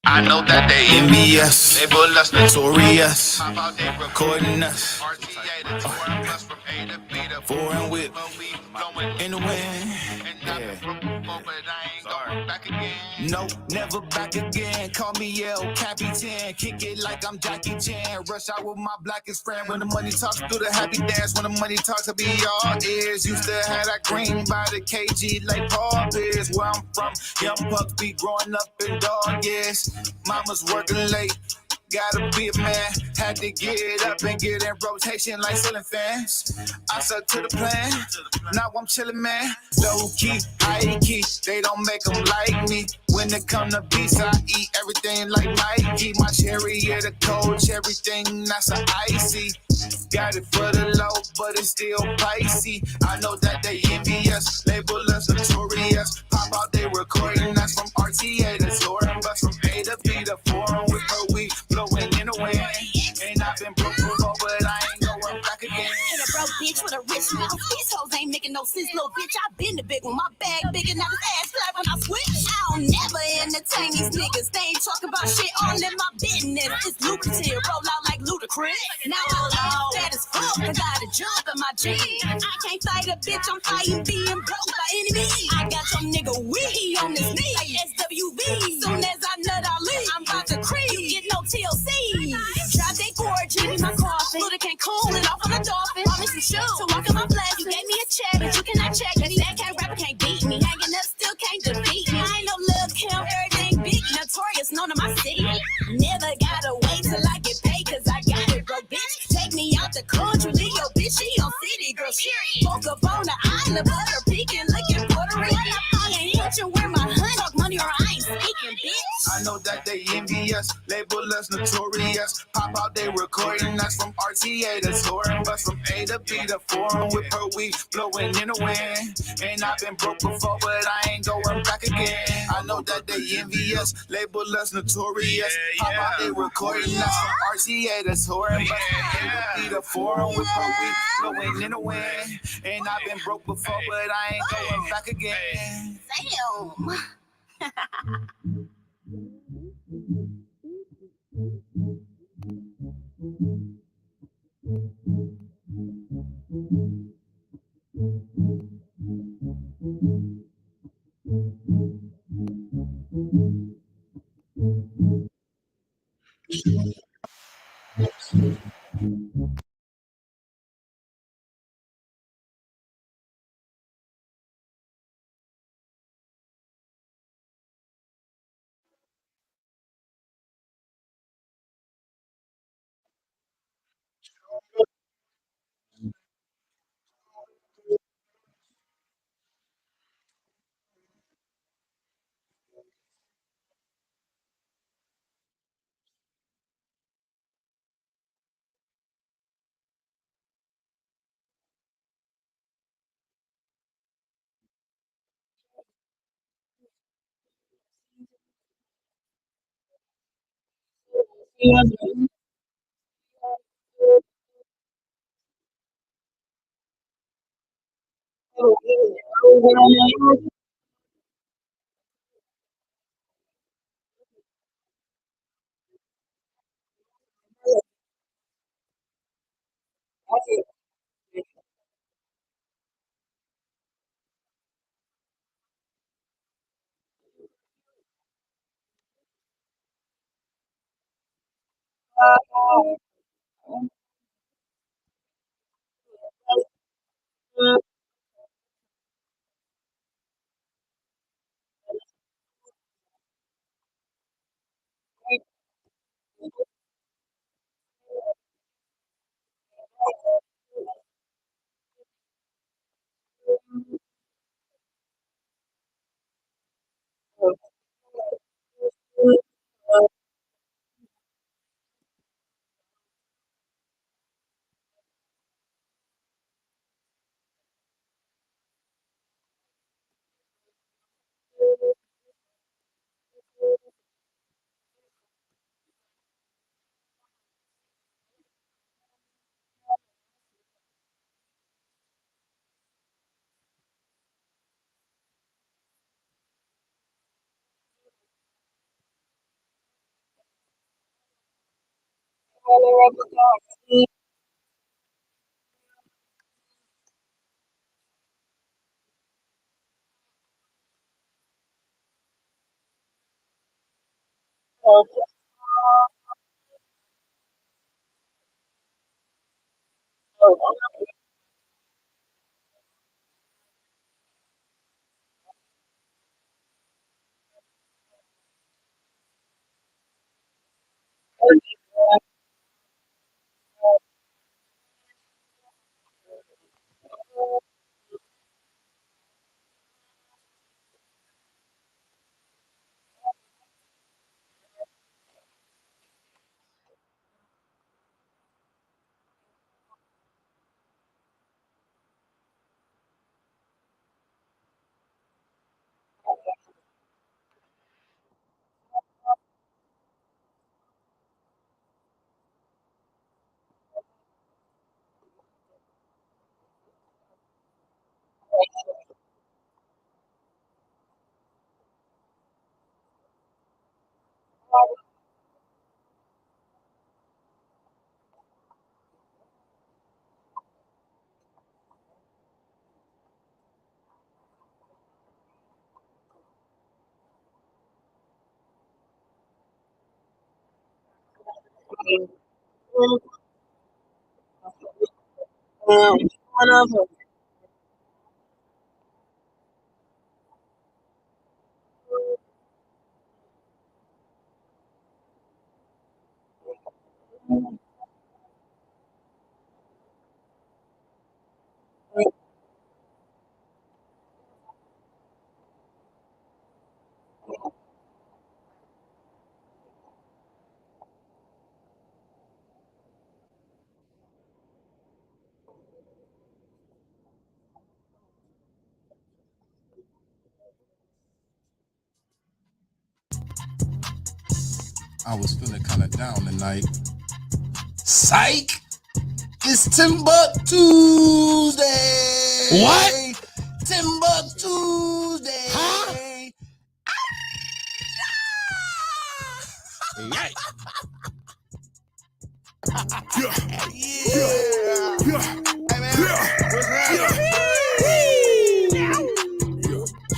I know that they envious, they bull us notorious, recording us, foreign whip, in the wind, no, never back again. Call me El Capitan, kick it like I'm Jackie Chan. Rush out with my blackest friend. When the money talks, do the happy dance. When the money talks, I be all ears. Used to have that green by the KG like Paul Pierce. Where I'm from, young pups be growing up in dog years. Mama's working late. Gotta be a man, had to get up and get in rotation like ceiling fans. I stuck to the plan, now I'm chillin', man. Low key, high key, they don't make them like me. When it come to beats, I eat everything like Mikey. My cherry, yeah, the coach, everything that's a icy. Got it for the low, but it's still pricey. I know that they envy us, label us notorious. Pop out, they recording us from RTA to touring bus from A to B to foreign with her we blowing in the wind. And I've been broke before, but I ain't going back again. And a broke bitch with a rich mouth. These hoes ain't making no sense, little bitch. I been the big one, my bag big and now this ass flat when I switch. I don't never entertain these niggas. They ain't talking about shit all in my business. It's lucrative, roll out like Ludacris. Now I'm fat as fuck, I got a jump in my jeans. I can't fight a bitch, I'm fighting being broke by any means. I got your nigga weed on his knee, like SWV. Soon as I nut, I leave. I'm about to creep, you get no TLC. Drop they 4G in my coffin. Luda can't cool it off on a dolphin. Bought me some shoes to walk in my flesh. You gave me a check, but you cannot check me. That can't rapper can't beat me. Hanging up still can't defeat me. I ain't no Lil Kim, everything big. Notorious, known to my city. Never gotta wait till I get paid, cause I got it, bro, bitch. Take me out the country, leave your bitch, she on city, girl, period. Woke up on the island, butter peeking, looking Puerto Rican. I ain't hitching where my hunt talk money or I ain't speaking, bitch. I know that they envy us, label us notorious. Pop out, they recording us from RTA to touring bus from A to B to foreign with her we blowing in the wind. And I've been broke before, but I ain't going back again. I know that they envy us, label us notorious. Pop out, they recording us from RTA to touring bus from A to B to foreign with her we blowing in the wind. And I've been broke before, but I ain't going back again. Damn. I was feeling kind of down tonight. Psych! It's TimbukTuesday! What? TimbukTuesday! Huh? Yikes. Hey, man.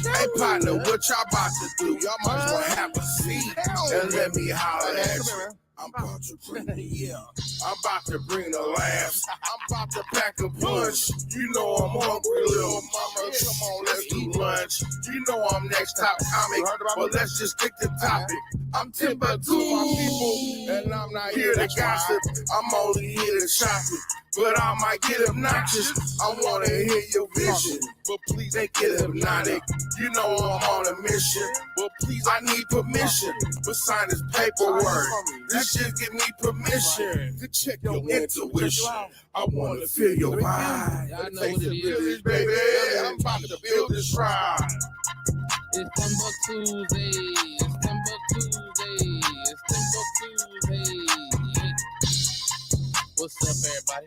Hey, partner, what y'all about to do? Y'all might as well have a seat and let me holler at you. I'm about to bring the I'm about to bring the laughs. I'm about to pack a punch. You know I'm hungry, little mama. Come on, let's do lunch. You know I'm next top comic, but let's just stick to topic. I'm Timbuktu, my people, and I'm not here to gossip. I'm only here to shop it, but I might get obnoxious. I wanna hear your vision, but please ain't get hypnotic. You know I'm on a mission, but please I need permission to sign this paperwork. This shit give me permission to check your intuition. I wanna feel your vibe. Y'all know what it is, baby. I'm about to build this ride. It's TimbukTuesday. It's TimbukTuesday. It's TimbukTuesday. What's up, everybody?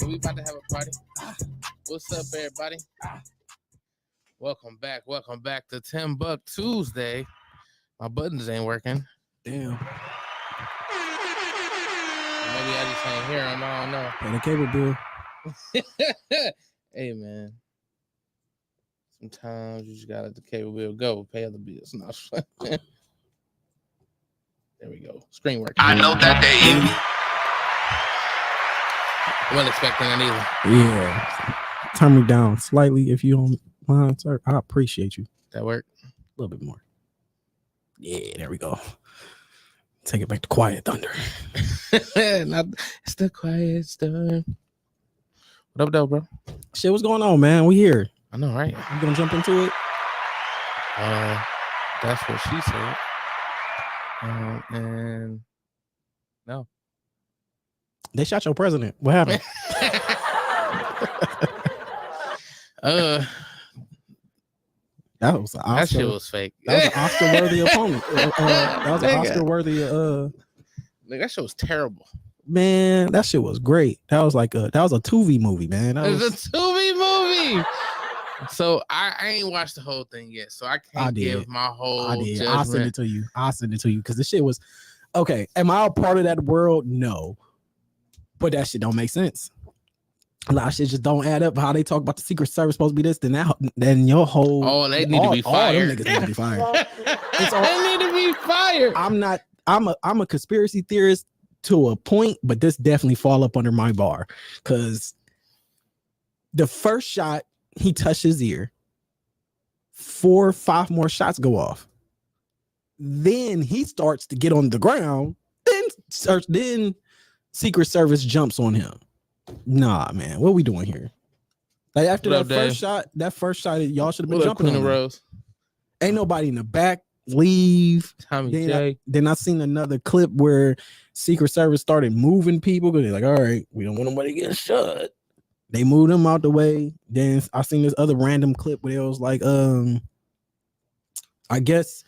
Yeah, we about to have a party. What's up, everybody? Welcome back to TimbukTuesday. My buttons ain't working. Damn. Maybe I just ain't hear them. I don't know. Pay the cable bill. Hey, man. Sometimes you just gotta let the cable bill go. Pay other bills. No, there we go. Screen working. I know that they envy. Wasn't expecting it either. Yeah. Turn me down slightly if you don't mind, sir. I appreciate you. That work? A little bit more. Yeah, there we go. Take it back to quiet thunder. It's the quiet storm. What up, though, bro? Shit, what's going on, man? We here. I know, right? You gonna jump into it? That's what she said. And no. They shot your president. What happened? That was an Oscar. That shit was fake. That was an Oscar-worthy opponent. That was an Oscar-worthy. That shit was terrible. Man, that shit was great. That was a Tubi movie, man. It was a Tubi movie. So I ain't watched the whole thing yet, so I can't give my whole judgment. I'll send it to you because this shit was. Okay, am I a part of that world? No, but that shit don't make sense. A lot of shit just don't add up. How they talk about the Secret Service supposed to be this, then your whole Oh, they need to be all them fired. niggas need to be fired. They need to be fired. I'm a conspiracy theorist to a point, but this definitely fall up under my bar because the first shot he touched his ear, 4 or 5 more shots go off. Then he starts to get on the ground. Then Secret Service jumps on him. Nah, man, what are we doing here? Like after What that up, first shot, y'all should have been What up, jumping Queen on of him. Rose? Ain't nobody in the back. Leave. Tommy Then J. then I seen another clip where Secret Service started moving people because they're like, all right, we don't want nobody to get shot. They moved them out the way. Then I seen this other random clip where it was like, I guess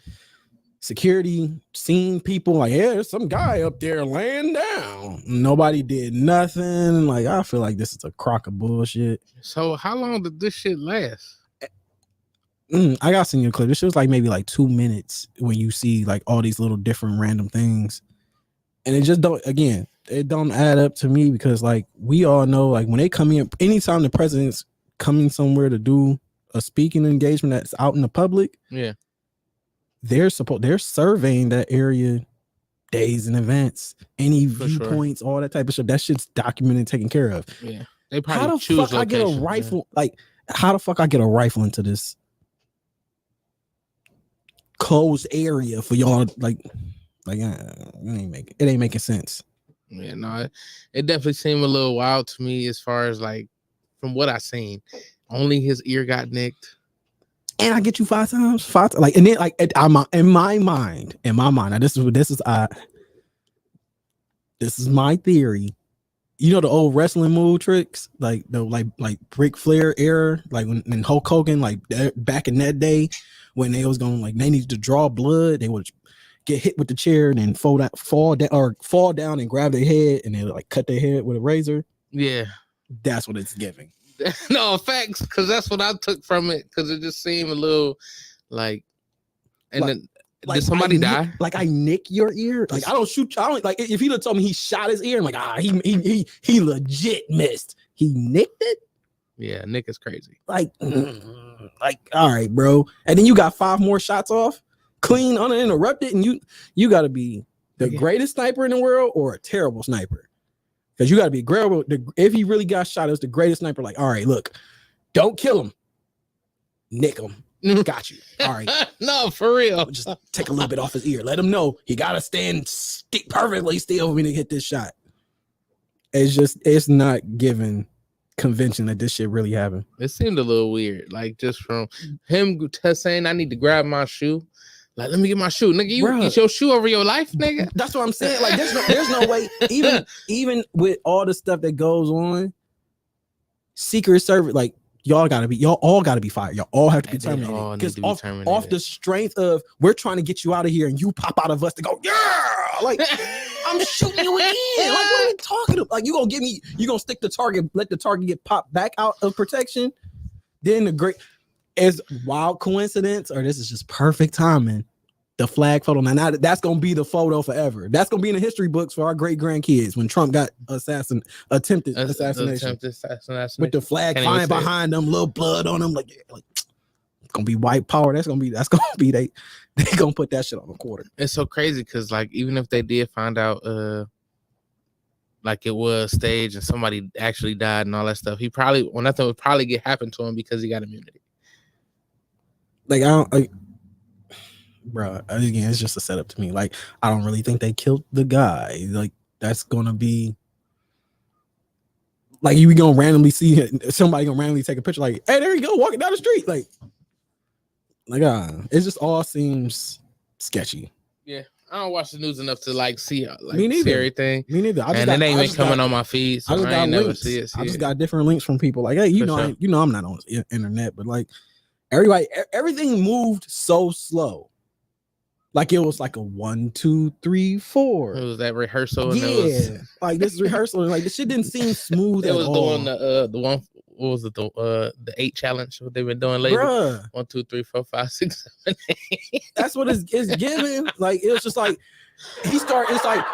security seen people like, yeah, there's some guy up there laying down. Nobody did nothing. Like, I feel like this is a crock of bullshit. So how long did this shit last? I got seen your clip. This shit was like maybe like 2 minutes when you see like all these little different random things. And it just it don't add up to me because like we all know, like when they come in, anytime the president's coming somewhere to do a speaking engagement that's out in the public, yeah, they're surveying that area days in advance, any viewpoints, all that type of stuff. That shit's documented and taken care of. Yeah, they probably how the choose fuck location, I get a rifle? Yeah. Like, how the fuck I get a rifle into this closed area for y'all? It ain't making sense. Yeah, no, it definitely seemed a little wild to me as far as like from what I seen. Only his ear got nicked. And I get you 5 times, like, and then like I'm in my mind. Now this is my theory. You know the old wrestling move tricks, like the like Ric Flair era, like when Hulk Hogan, like back in that day when they was going like they needed to draw blood, they would get hit with the chair and then fall down and grab their head and they like cut their head with a razor. Yeah, that's what it's giving. No, facts, because that's what I took from it, because it just seemed a little like, and like, then did somebody die? Like I nick your ear? Like I don't shoot. I don't like if he'd have told me he shot his ear. I'm like he legit missed. He nicked it. Yeah, Nick is crazy. Like all right, bro. And then you got 5 more shots off, clean, uninterrupted, and you got to be the greatest sniper in the world or a terrible sniper. Because you got to be great. If he really got shot, it was the greatest sniper. Like, all right, look, don't kill him, nick him. Got you. All right. No, for real. Just take a little bit off his ear. Let him know he got to stand perfectly still for me to hit this shot. It's not given convention that this shit really happened. It seemed a little weird. Like just from him saying, I need to grab my shoe. Like, let me get my shoe, nigga. You get your shoe over your life, nigga. That's what I'm saying. Like, there's no way. Even with all the stuff that goes on, Secret Service, like y'all all gotta be fired. Y'all all have to be terminated. Because off the strength of we're trying to get you out of here, and you pop out of us to go, yeah, like I'm shooting you again. Like, what are you talking about? Like, you gonna stick the target, let the target get popped back out of protection. Then is wild coincidence or this is just perfect timing. The flag photo. Now that's gonna be the photo forever. That's gonna be in the history books for our great grandkids when Trump got attempted assassination with the flag flying behind them, little blood on them. Like it's gonna be white power. That's gonna be they gonna put that shit on the quarter. It's so crazy because like even if they did find out like it was staged and somebody actually died and all that stuff, nothing would probably happen to him because he got immunity. Like bro, again, it's just a setup to me. Like, I don't really think they killed the guy. Like, that's gonna be like you gonna randomly see somebody gonna randomly take a picture. Like, hey, there you go, walking down the street. Like it just all seems sketchy. Yeah, I don't watch the news enough to like see see everything. Me neither. And it ain't been coming on my feed, so I ain't never see it. I just got different links from people. Like, hey, you know I'm not on the internet, but like everything moved so slow. Like it was like a 1, 2, 3, 4. It was that rehearsal. Yeah, like this is rehearsal. Like this shit didn't seem smooth. It was doing the one. What was it? The 8 challenge. What they've been doing lately. Bruh. 1, 2, 3, 4, 5, 6, 7, 8. That's what it's giving. Like it was just like It's like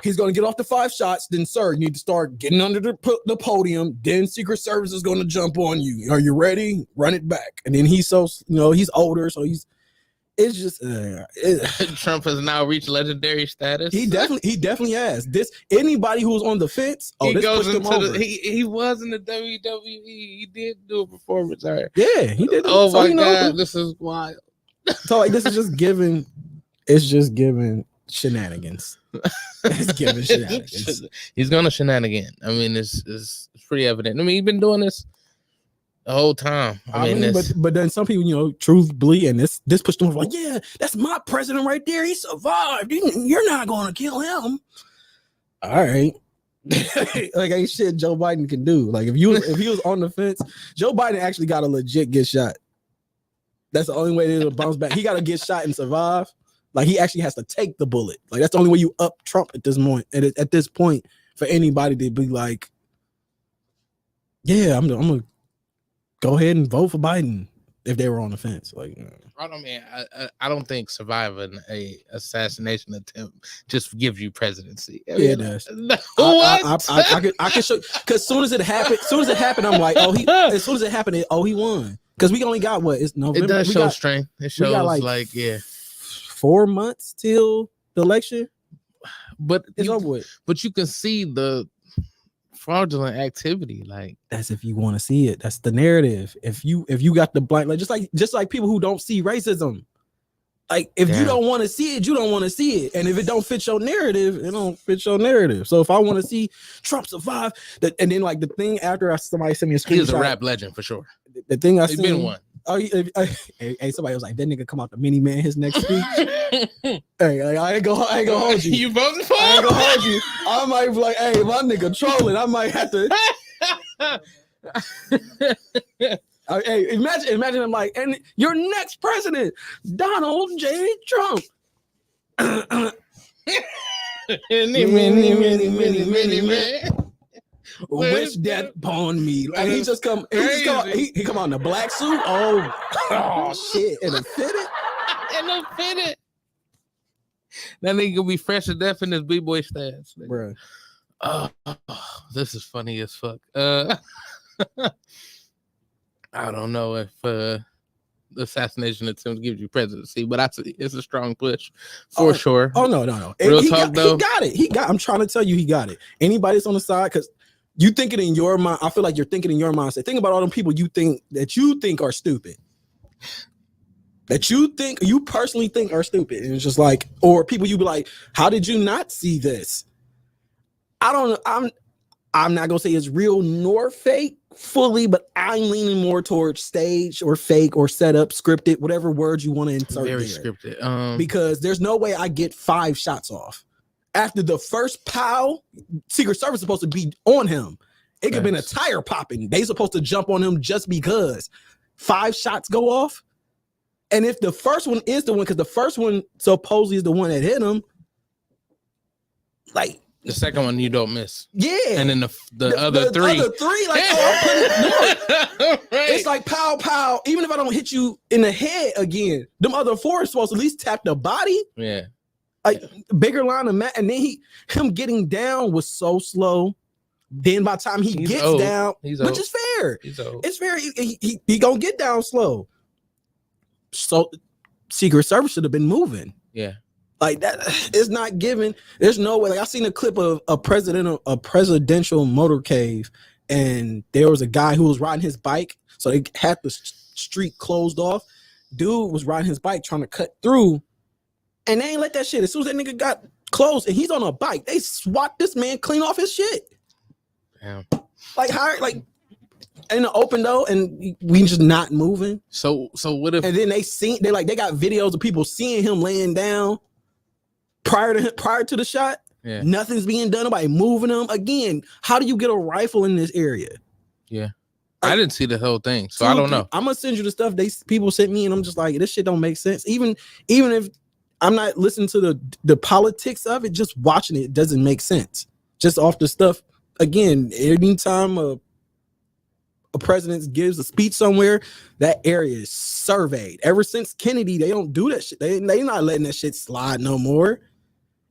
he's gonna get off the 5 shots. Then, sir, you need to start getting under the podium. Then Secret Service is gonna jump on you. Are you ready? Run it back. And then he's older, so it's just Trump has now reached legendary status. He definitely has. Anybody who's on the fence, he goes into he was in the WWE. He did do a performance. All right. Yeah, he did. Oh so my god, this is wild. So like this is just giving. It's just giving shenanigans. It's giving shenanigans. He's gonna shenanigan. I mean, it's pretty evident. I mean, he's been doing this the whole time. I mean but then some people, truthfully, and this pushed them like, yeah, that's my president right there. He survived. You're not going to kill him. All right. Like ain't shit Joe Biden can do. Like if he was on the fence, Joe Biden actually got to legit get shot. That's the only way it'll bounce back. He got to get shot and survive. Like he actually has to take the bullet. Like that's the only way you up Trump at this point. And at this point, for anybody to be like, yeah, I'm gonna go ahead and vote for Biden if they were on the fence. Like, I don't think surviving a assassination attempt just gives you presidency. I mean, it does. What? I can show because as soon as it happened, I'm like, as soon as it happened, he won. Because we only got it's November. It does show strength. It shows like 4 months till the election. But it's over with. But you can see the fraudulent activity. Like that's if you want to see it. That's the narrative. If you got the blind, like just like people who don't see racism. Like if you don't want to see it, you don't want to see it. And if it don't fit your narrative, it don't fit your narrative. So if I want to see Trump survive, and then like the thing after somebody sent me a screenshot. He's a rap legend for sure. The thing I seen, been one. Oh, hey, somebody was like, that nigga come out the mini man his next speech. Hey, like, I ain't gonna hold you. You voting for him? I ain't gonna hold you. I might be like, hey, my nigga trolling. I might have to. Hey, imagine I'm like, and your next president, Donald J. Trump. Many. Wish that upon me. Like he just come. He come out in a black suit. Oh shit! And it fitted. That nigga gonna be fresh to death in his b-boy stance, bro. This is funny as fuck. I don't know if the assassination attempt gives you presidency, but it's a strong push for sure. Oh no. Real talk though. He got it. I'm trying to tell you, he got it. Anybody that's on the side, because you think it in your mind. I feel like you're thinking in your mindset. Think about all them people you think are stupid. That you personally think are stupid. And it's just like, or people you be like, how did you not see this? I don't know. I'm not gonna say it's real nor fake fully, but I'm leaning more towards stage or fake or set up, scripted, whatever words you want to insert. Very there. scripted. Because there's no way I get 5 shots off. After the first pow, Secret Service is supposed to be on him. It could have been a tire popping. They supposed to jump on him just because 5 shots go off. And if the first one is the one, because the first one supposedly is the one that hit him, like the second one you don't miss. Yeah. And then the other three. Like, it's like pow, pow. Even if I don't hit you in the head again, them other 4 are supposed to at least tap the body. Yeah. Like bigger line of mat, and then him getting down was so slow. Then by the time he gets down, which is fair, it's fair. He gonna get down slow. So Secret Service should have been moving. Yeah, like that. It's not given. There's no way. Like I seen a clip of a presidential motorcade, and there was a guy who was riding his bike. So they had the street closed off. Dude was riding his bike trying to cut through. And they ain't let that shit. As soon as that nigga got close and he's on a bike, they swat this man clean off his shit. Damn. Like in the open though, and we just not moving. So what if? And then they got videos of people seeing him laying down prior to the shot. Yeah. Nothing's being done. Nobody moving him. Again, how do you get a rifle in this area? Yeah. I didn't see the whole thing, so I don't know. I'm gonna send you the stuff people sent me, and I'm just like, this shit don't make sense. Even if I'm not listening to the politics of it, just watching it doesn't make sense. Just off the stuff. Again, anytime a president gives a speech somewhere, that area is surveyed. Ever since Kennedy, they don't do that shit. They not letting that shit slide no more.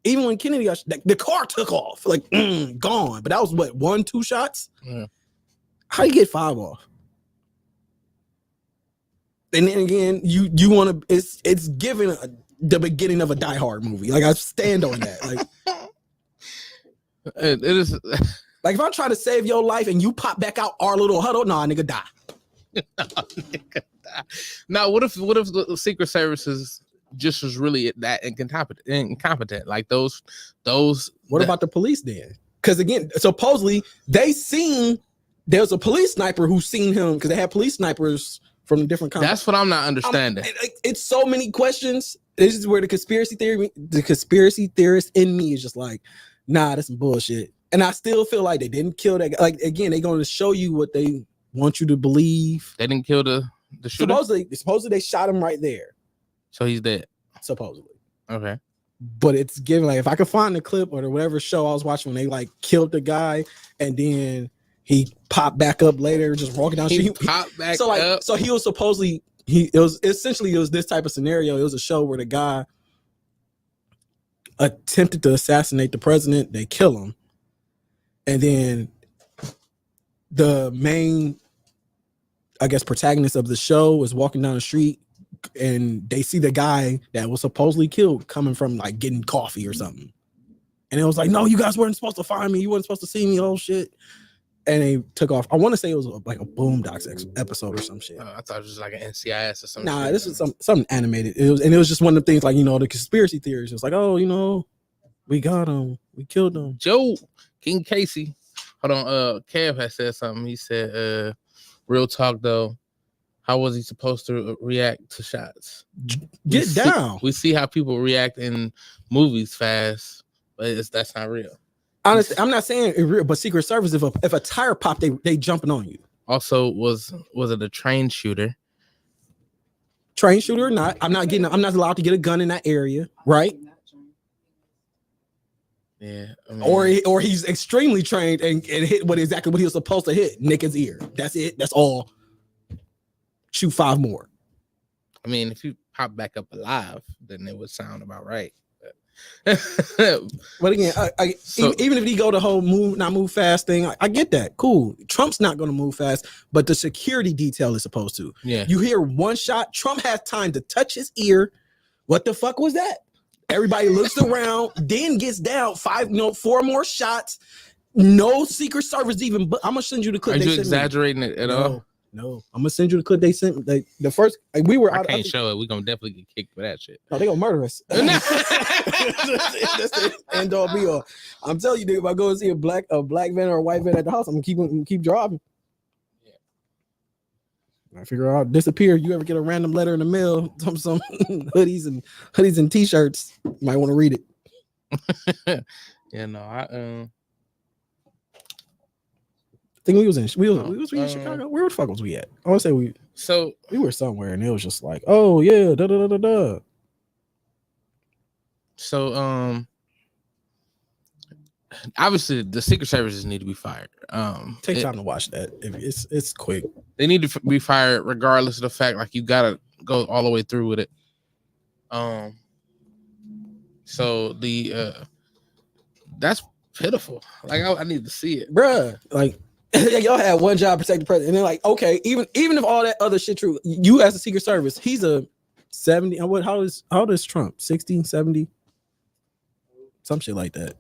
Even when Kennedy got the car took off, like gone. But that was what 1-2 shots. Yeah. How you get 5 off? And then again, you want to? It's giving the beginning of a Die Hard movie. Like I stand on that. Like it is. Like if I'm trying to save your life and you pop back out our little huddle, nah, nigga, die. Now, what if the Secret Services just was really that incompetent? Like those. What about the police then? Because again, supposedly they seen there's a police sniper who seen him because they had police snipers from different countries. That's what I'm not understanding. It's so many questions. This is where the conspiracy theorist in me is just like, nah, that's some bullshit. And I still feel like they didn't kill that guy. Like again, they're going to show you what they want you to believe. They didn't kill the shooter? Supposedly they shot him right there. So he's dead. Supposedly. Okay. But it's given like if I could find the clip or whatever show I was watching when they like killed the guy and then he popped back up later, just walking down the street. He popped back up. So he was supposedly it was this type of scenario. It was a show where the guy attempted to assassinate the president. They kill him. And then the main, I guess, protagonist of the show is walking down the street and they see the guy that was supposedly killed coming from like getting coffee or something. And it was like, no, you guys weren't supposed to find me. You weren't supposed to see me. Oh shit. And they took off. I want to say it was like a Boondocks episode or some shit. I thought it was just like an NCIS or something. Nah, this was something animated. It was just one of the things like, the conspiracy theories. It was like, oh, we got him. We killed him. Joe King Casey. Hold on. Kev has said something. He said, real talk though, how was he supposed to react to shots? Get down. We see how people react in movies fast, but that's not real. Honestly, I'm not saying it real, but Secret Service, if a tire pop, they jumping on you. Also, was it a train shooter? Train shooter or not? I'm not allowed to get a gun in that area, right? Yeah. I mean, or he's extremely trained and hit exactly what he was supposed to hit, nick his ear. That's it. That's all. Shoot 5 more. I mean, if you pop back up alive, then it would sound about right. But again, even if he go the whole move fast thing, I get that. Cool. Trump's not going to move fast, but the security detail is supposed to. Yeah. You hear one shot, Trump has time to touch his ear. What the fuck was that? Everybody looks around, then gets down 4 more shots. No Secret Service even. But I'm gonna send you the clip. Are you exaggerating it at all? No, I'm gonna send you the clip they sent. The first we were. I can't show it. We're gonna definitely get kicked for that shit. No, they gonna murder us. That's the end all be all. I'm telling you, dude, if I go and see a black van or a white van at the house, I'm gonna keep driving. I figure out disappear. You ever get a random letter in the mail, some hoodies and t-shirts, you might want to read it. Yeah, no, I think we was in Chicago. Where the fuck was we at? I want to say we were somewhere, and it was just like, oh yeah, da da da da da. So obviously the Secret Services need to be fired. Take time to watch that. It's quick. They need to be fired regardless of the fact like you gotta go all the way through with it. So that's pitiful. Like I need to see it, bruh. Like y'all had one job, protect the president, and they're like, okay, even if all that other shit true, you as a Secret Service, he's a 70. How old is Trump? 60, 70, some shit like that.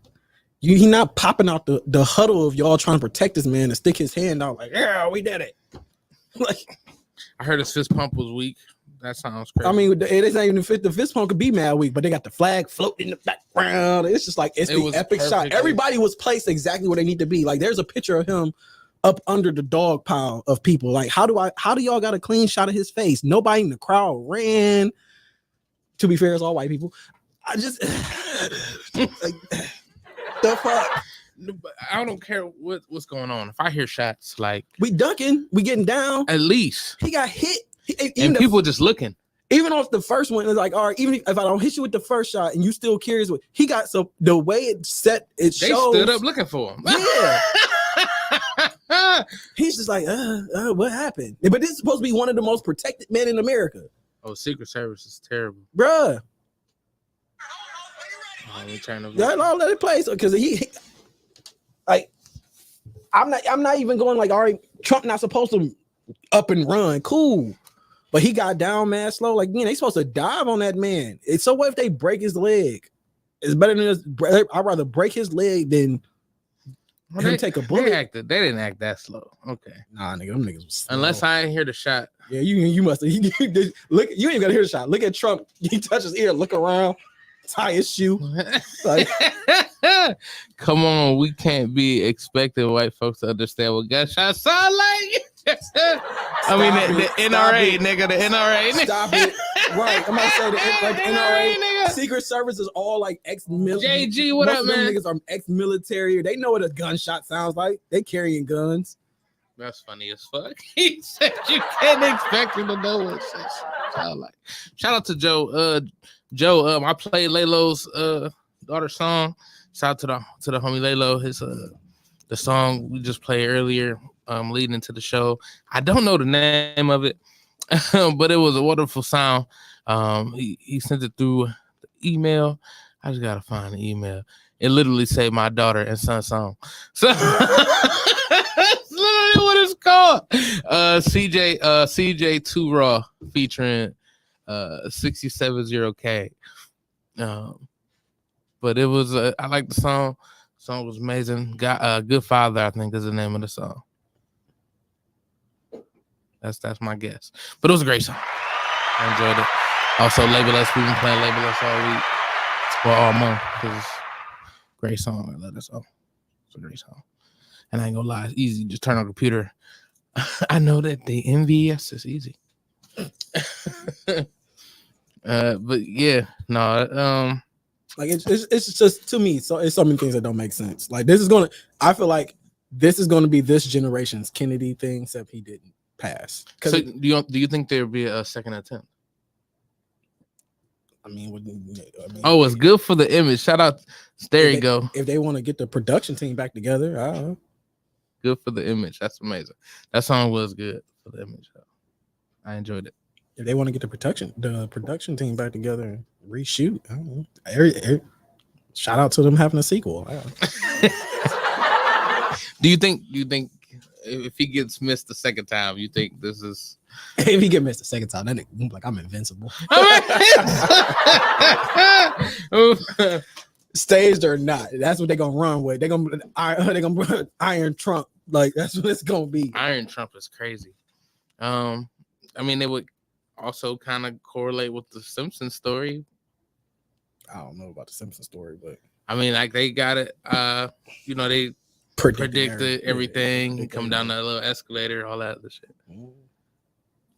He not popping out the huddle of y'all trying to protect this man and stick his hand out like, yeah, we did it. Like, I heard his fist pump was weak. That sounds crazy. I mean, it is not even the fist pump could be mad weak, but they got the flag floating in the background. It's just like it's the epic shot. Everybody was placed exactly where they need to be. Like, there's a picture of him up under the dog pile of people. Like, how do y'all got a clean shot of his face? Nobody in the crowd ran. To be fair, it's all white people. I just like, the fuck. I don't care what's going on. If I hear shots, like we ducking, we getting down. At least he got hit, and people just looking. Even off the first one, it's like, all right, even if I don't hit you with the first shot and you still curious what he got, so the way it set, it shows. They stood up looking for him. Yeah. He's just like, what happened? But this is supposed to be one of the most protected men in America. Oh, Secret Service is terrible, bruh. I'll let it play. So because he like I'm not even going like, all right, Trump not supposed to up and run. Cool. But he got down mad slow. Like, they supposed to dive on that man. It's so what if they break his leg? It's better than this. I'd rather break his leg than him take a bullet. They didn't act that slow. Okay. Nah, nigga, them niggas was slow. Unless I ain't hear the shot. Yeah, you must have. Look, you ain't gotta hear the shot. Look at Trump. He touches his ear, look around, tie his shoe. Like, come on, we can't be expecting white folks to understand what gunshots sound like. I mean, the NRA, nigga, the NRA. Stop it. Right. I'm about to say the NRA. Nigga. Secret Service is all like ex-military. JG, what up, man? Niggas are ex-military. They know what a gunshot sounds like. They carrying guns. That's funny as fuck. He said you can't expect him to know what shit sound like. Shout out to Joe. Joe, I played Laylo's daughter's song. Shout out to the homie Laylo. His the song we just played earlier. Leading into the show. I don't know the name of it, but it was a wonderful sound. He sent it through the email. I just gotta find the email. It literally said my daughter and son song. So that's literally what it's called. CJ 2 Raw featuring 670K. But it was I like the song. The song was amazing. Got Good Father, I think is the name of the song. That's my guess. But it was a great song. I enjoyed it. Also, Label Us. We've been playing Label Us all week. Well, all month. Because great song. I love that song. It's a great song. And I ain't gonna lie, it's easy. Just turn on the computer. I know that they envy us. It's easy. But yeah, no. Like it's just, to me, so it's so many things that don't make sense. Like I feel like this is gonna be this generation's Kennedy thing, except he didn't pass. So do you think there'll be a second attempt? I mean, it's good for the image. Shout out. There you go. If they want to get the production team back together, I don't know. Good for the image. That's amazing. That song was good for the image. I enjoyed it. If they want to get the production team back together and reshoot, I don't know. Shout out to them having a sequel. Do you think if he gets missed the second time, you think this is? If he get missed the second time, then like I'm invincible. Staged or not, that's what they're gonna run with. They're gonna Iron Trump. Like that's what it's gonna be. Iron Trump is crazy. I mean, it would also kind of correlate with the Simpsons story. I don't know about the Simpsons story, but I mean, like they got it. They predicted everything. Yeah, come down that little escalator, all that other shit. I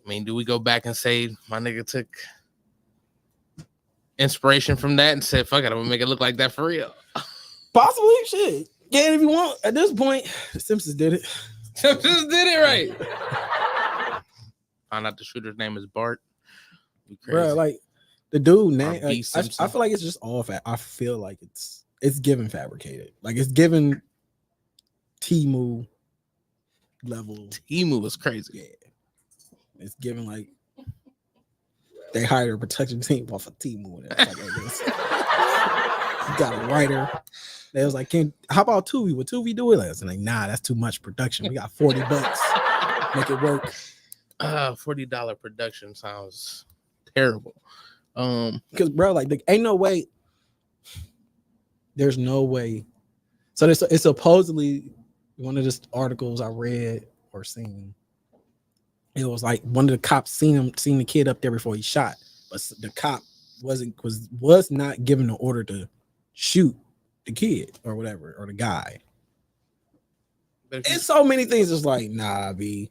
mean, do we go back and say my nigga took inspiration from that and said, fuck it, I'm gonna make it look like that for real? Possibly, shit. Yeah, if you want. At this point, the Simpsons did it. Simpsons did it right. Found out the shooter's name is Bart. Bro, like the dude name. Like, I feel like it's just all I feel like it's given fabricated. Like it's given Timu level. Timu was crazy. Yeah. It's given like they hired a protection team off of Timu. Like this. You got a writer. They was like, how about Tubi? Would Tubi do it? I was like, nah, that's too much production. We got $40. Make it work. $40 production sounds terrible. Because bro, like ain't no way. There's no way. So it's supposedly one of the articles I read or seen. It was like one of the cops seen the kid up there before he shot, but the cop was not given the order to shoot the kid or whatever or the guy. It's so many things. It's like, nah, B.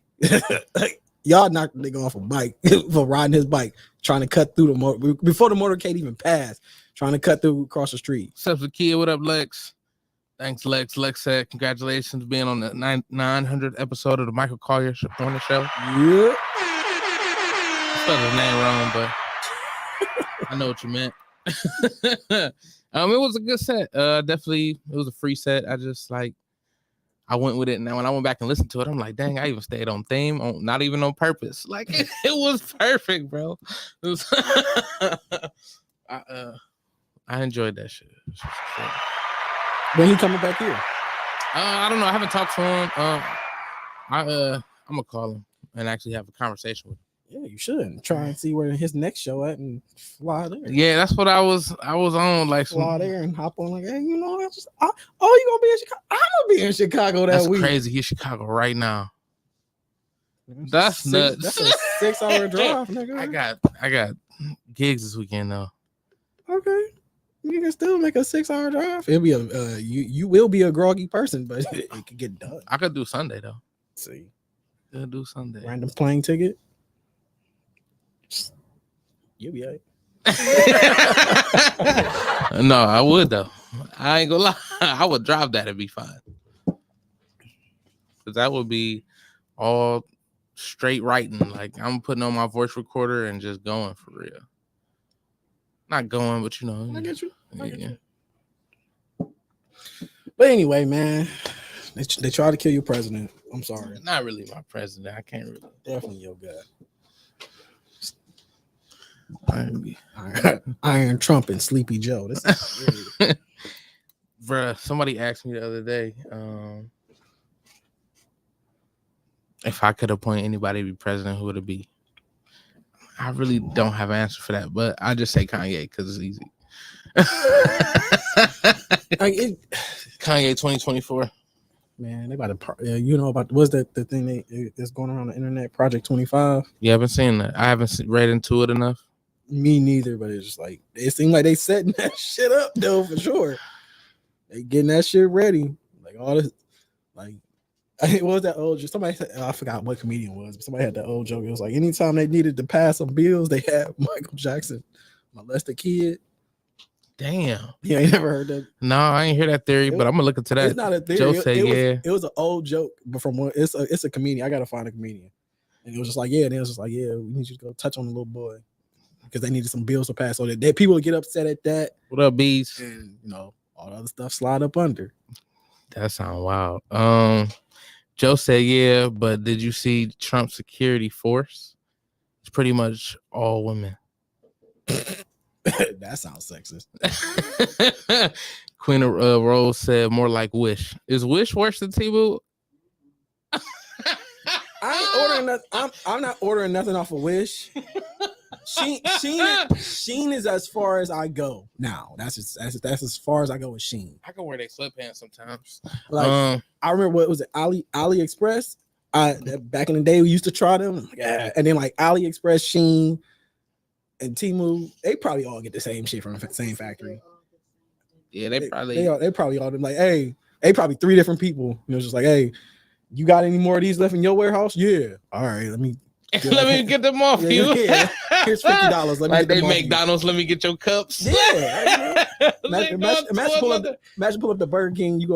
Like, y'all knocked the nigga off a bike for riding his bike, trying to cut through the motor before the motorcade even passed, trying to cut through across the street. What's up, kid? What up, Lex? Thanks, Lex. Lex said, congratulations being on the 900th episode of the Michael Collier Morning Show. Yeah. I spelled his name wrong, but I know what you meant. It was a good set. Definitely, it was a free set. I went with it, and when I went back and listened to it, I'm like, dang, I even stayed on theme, not even on purpose. Like it was perfect, bro. It was I I enjoyed that shit. When he coming back here? I don't know. I haven't talked to him. I'm gonna call him and actually have a conversation with him. Yeah, you should try and see where his next show at and fly there. Yeah, that's what I was on. Like, fly there and hop on. Like, hey, you know, you gonna be in Chicago? I'm gonna be in Chicago that week. That's crazy. He's Chicago right now. That's nuts. That's a 6-hour drive, nigga. I got gigs this weekend though. Okay, you can still make a 6-hour drive. It'll be you will be a groggy person, but it could get done. I could do Sunday though. See, I'll do Sunday. Random plane ticket. You'll be all right. No, I would though. I ain't gonna lie. I would drive that and be fine. Cause that would be all straight writing. Like I'm putting on my voice recorder and just going for real. Not going, but you know. I get you. But anyway, man, they try to kill your president. I'm sorry. Not really my president. I can't really. Definitely your guy. Iron Trump and Sleepy Joe. This is Bruh, somebody asked me the other day if I could appoint anybody to be president, who would it be? I really don't have an answer for that, but I just say Kanye because it's easy. Kanye 2024. Man, they about to, you know about what's that the thing that's going on the internet, Project 25? Yeah, I've been seeing that. I haven't read into it enough. Me neither, but it's just like it seemed like they setting that shit up though for sure. They getting that shit ready, like all this, like what was that old? Somebody said, I forgot what comedian it was, but somebody had that old joke. It was like anytime they needed to pass some bills, they had Michael Jackson molest a kid. Damn. Yeah, you never heard that? No, I ain't hear that theory, but I'm gonna look into that. It's not a theory. Joe said, it was an old joke, but from what it's a comedian. I gotta find a comedian, and it was just like, yeah, and it was just like, yeah, we need you to go touch on the little boy because they needed some bills to pass, so that people would get upset at that. What up, bees? And you know, all the other stuff slide up under. That sound wild. Joe said, yeah, but did you see Trump's security force? It's pretty much all women. That sounds sexist. Queen of Rose said more like Wish. Is Wish worse than Tebow? I ain't ordering nothing. I'm not ordering nothing off of Wish. Sheen is as far as I go now. That's as far as I go with Sheen. I can wear their sweatpants sometimes. Like I remember what was it, AliExpress. Back in the day we used to try them. Yeah. And then like AliExpress, Sheen, and Temu, they probably all get the same shit from the same factory. Yeah, they probably all them like, hey, they probably 3 different people. And it was just like, hey, you got any more of these left in your warehouse? Yeah. All right, let me get them off you. Yeah. Here's $50. Let me like get them they McDonald's. Let me get your cups. Yeah. Imagine pull up the Burger King. You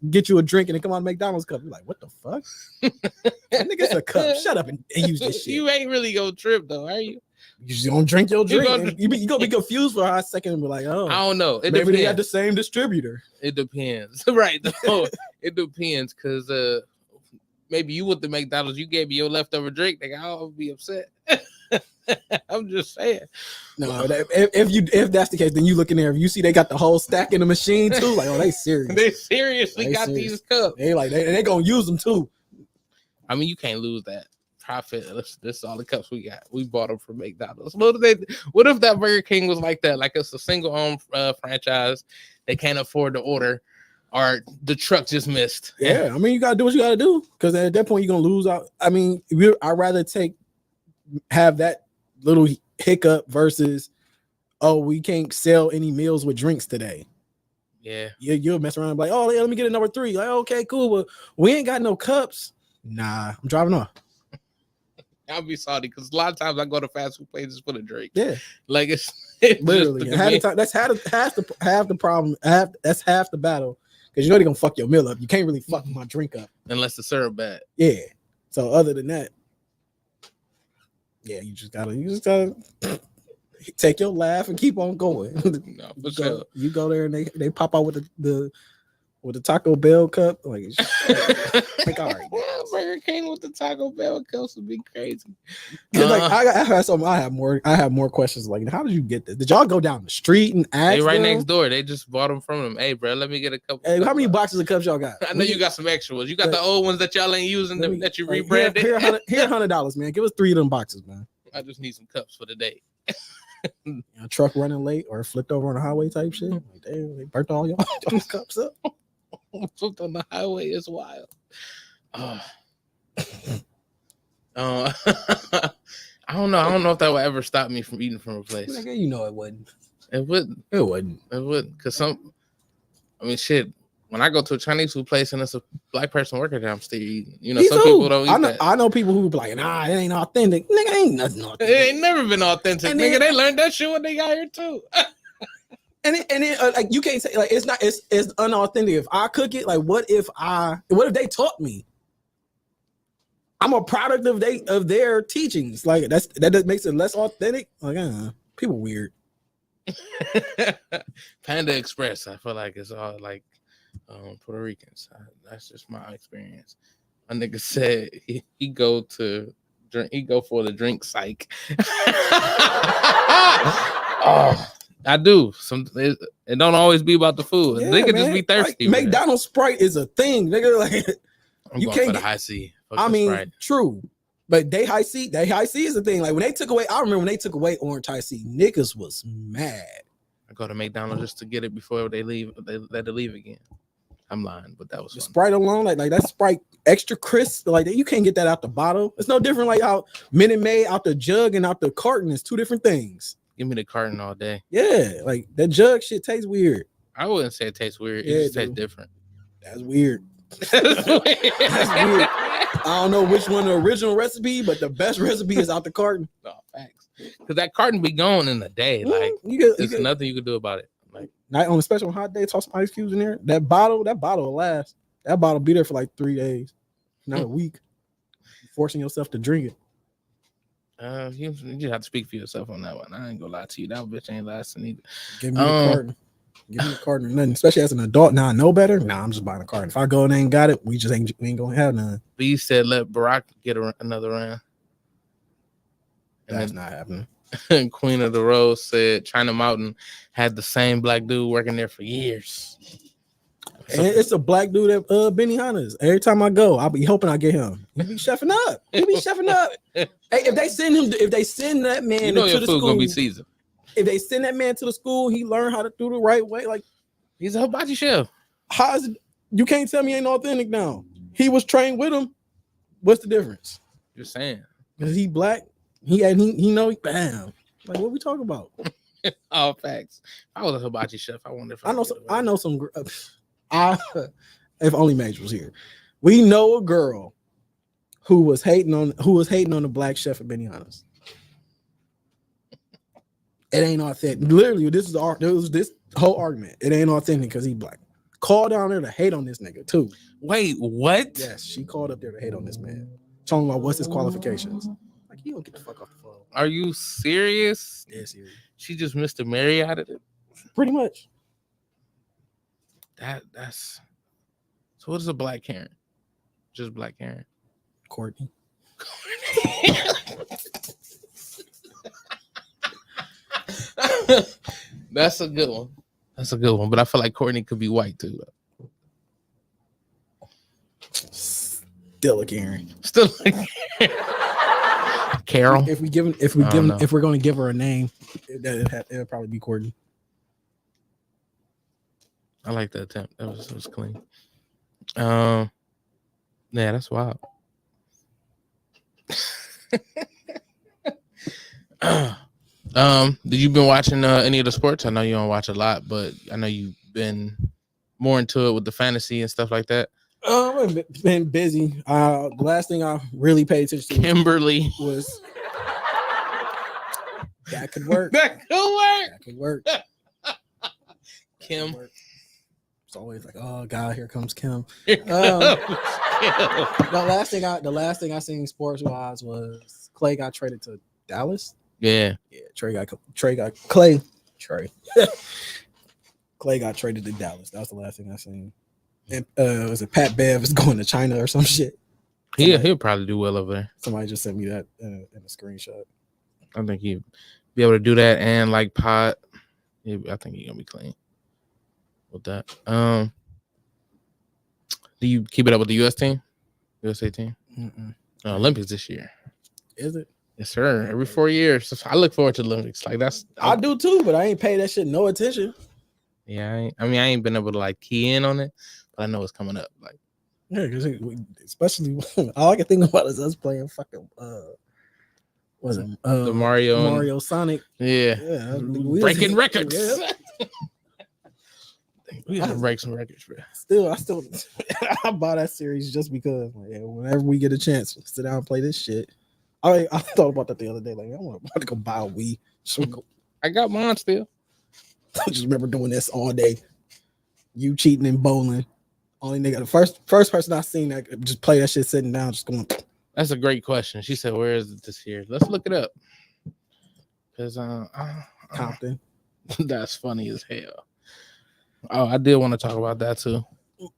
get you a drink and it come on McDonald's cup. You're like, what the fuck? That nigga's a cup. Shut up and use this shit. You ain't really gonna trip though, are you? You just gonna drink your drink. You gonna be confused for a hot second and be like, oh, I don't know. Maybe depends. They got the same distributor. It depends, right? No, it depends because maybe you with the McDonald's, you gave me your leftover drink. Nigga, I'll be upset. I'm just saying. No, if that's the case, then you look in there. If you see they got the whole stack in the machine too, like, oh, they serious. They seriously got serious. These cups. They like they gonna use them too. I mean, you can't lose that profit. This is all the cups we got. We bought them from McDonald's. What if that Burger King was like that? Like it's a single owned franchise. They can't afford to order, or the truck just missed. Yeah, I mean, you gotta do what you gotta do because at that point you're gonna lose out. I mean, I'd rather have that little hiccup versus, oh, we can't sell any meals with drinks today. Yeah, you'll mess around and be like, oh, let me get a number 3. Like, okay, cool. Well, we ain't got no cups. Nah, I'm driving off. I'll be salty because a lot of times I go to fast food places for the drink. Yeah, like it's literally half the time. That's half the problem. That's half the battle because you know they're gonna fuck your meal up. You can't really fuck my drink up unless the syrup bad. Yeah. So other than that, yeah, you just gotta take your laugh and keep on going. No, for sure. You go there and they pop out with the with the Taco Bell cup. Like all right. Burger King with the Taco Bell cups would be crazy. Like I have something. I have more questions. Like, how did you get this? Did y'all go down the street and ask? They right them? next door. They just bought them from them. Hey, bro, let me get a couple. Hey, how many boxes of cups y'all got? I know you got some extra ones. You got the old ones that y'all ain't using that you rebranded. Here, $100, man. Give us 3 of them boxes, man. I just need some cups for the day. A truck running late or flipped over on the highway type shit. Like, damn, they burnt all y'all's cups up. Flipped on the highway is wild. I don't know. I don't know if that would ever stop me from eating from a place. You know it wouldn't. It wouldn't. It wouldn't. It wouldn't. Cause shit. When I go to a Chinese food place and it's a black person working there, I'm still eating. You know, some people don't eat that. I know people who be like, nah, it ain't authentic. Nigga, ain't nothing authentic. It ain't never been authentic. Nigga, they learned that shit when they got here too. and like you can't say like it's unauthentic. If I cook it, like what if they taught me? I'm a product of their teachings. Like that makes it less authentic. Like people weird. Panda Express, I feel like it's all like Puerto Ricans. That's just my experience. A nigga said he go for the drink psych. Oh, I do. It don't always be about the food. Nigga just be thirsty. Like, McDonald's Sprite is a thing, nigga. Like I'm going for the high C. I mean, Sprite. True. But they high C is a thing. Like when they took away, I remember when they took away orange high C, niggas was mad. I go to McDonald's just to get it before they leave. They let it leave again. I'm lying, but that was fun. Sprite alone, like that Sprite extra crisp, like you can't get that out the bottle. It's no different like how Minute Maid out the jug and out the carton is 2 different things. Give me the carton all day. Yeah, like that jug shit tastes weird. I wouldn't say it tastes weird. Yeah, it just tastes different. That's weird. That's weird. I don't know which one the original recipe, but the best recipe is out the carton. No, facts. Because that carton be gone in a day. Like there's nothing you can do about it. Like night on a special hot day, toss some ice cubes in there. That bottle will last. That bottle be there for like 3 days, not a week. Forcing yourself to drink it. You just have to speak for yourself on that one. I ain't gonna lie to you. That bitch ain't lasting either. Give me the carton. Give me a carton or nothing. Especially as an adult. Now I know better. Nah, I'm just buying a carton. If I go and ain't got it, we ain't gonna have none. B said let Barack get another round. And that's not happening. Queen of the Rose said China Mountain had the same black dude working there for years. And it's a black dude at Benihana's. Every time I go, I'll be hoping I get him. He be chefing up. Hey, if they send that man, you know your food school, gonna be seasoned. If they send that man to the school, he learn how to do the right way. Like he's a hibachi chef. How is it? You can't tell me he ain't authentic now. He was trained with him. What's the difference? Just saying. Is he black? He know bam. Like what we talking about? All facts. I was a hibachi chef. I wonder if I know some. If only Mage was here. We know a girl who was hating on the black chef at Benihana's. It ain't authentic. Literally, this whole argument. It ain't authentic because he black. Call down there to hate on this nigga too. Wait, what? Yes, she called up there to hate on this man. Talking about what's his qualifications. Like you don't get the fuck off the phone. Are you serious? Yeah, serious. She just missed a Mary out of it. Pretty much. That's so. What is a black Karen? Just black Karen. Courtney. That's a good one. But I feel like Courtney could be white too. Still a Karen. Still a Karen. Carol. If we're going to give her a name, it'll probably be Courtney. I like that attempt. That was clean. Yeah, that's wild. Did you been watching any of the sports? I know you don't watch a lot, but I know you've been more into it with the fantasy and stuff like that. I've been busy. The last thing I really paid attention to Kimberly was that could work. That could work. Kim. It's always like, oh God, here comes Kim. Kim. The last thing I seen sports wise was Clay got traded to Dallas. Yeah. Clay got traded to Dallas. That was the last thing I seen. And was it Pat Bev is going to China or some shit? He'll probably do well over there. Somebody just sent me that in a screenshot. I think he'll be able to do that and like pot. I think he's gonna be clean with that. Do you keep it up with the USA team? Olympics this year. Is it? Yes, sir. Every 4 years. I look forward to the Olympics. Like I do too, but I ain't pay that shit no attention. Yeah, I ain't been able to like key in on it, but I know it's coming up. Like, yeah, because especially all I can think about is us playing fucking was it the Mario Sonic? Yeah, breaking records. Yeah. We gotta break some records, bro. I still I buy that series just because whenever we get a chance to sit down and play this shit. I thought about that the other day. Like, I want to go buy a Wii. I got mine still. I just remember doing this all day. You cheating and bowling. Only nigga, the first person I seen that just play that shit sitting down, just going. That's a great question. She said, "Where is it this year?" Let's look it up. Cause Compton. That's funny as hell. Oh, I did want to talk about that too.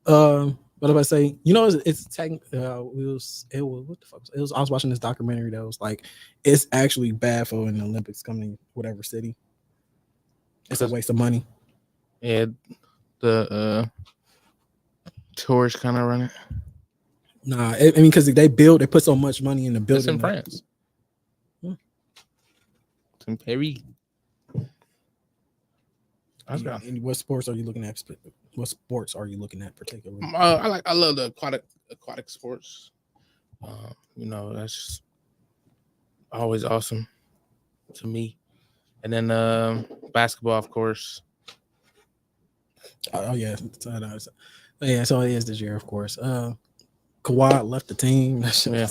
What did I say? You know, it's technically what the fuck? I was watching this documentary that was like, it's actually bad for an Olympics coming whatever city. It's a waste of money. Yeah, the tourists kind of run it. Nah, I mean, because they put so much money in the building. It's in France. It's in Paris. And what sports are you looking at? What sports are you looking at particularly? I love the aquatic sports. You know, that's just always awesome to me. And then basketball, of course. Oh yeah, so it is this year, of course. Kawhi left the team. Yeah.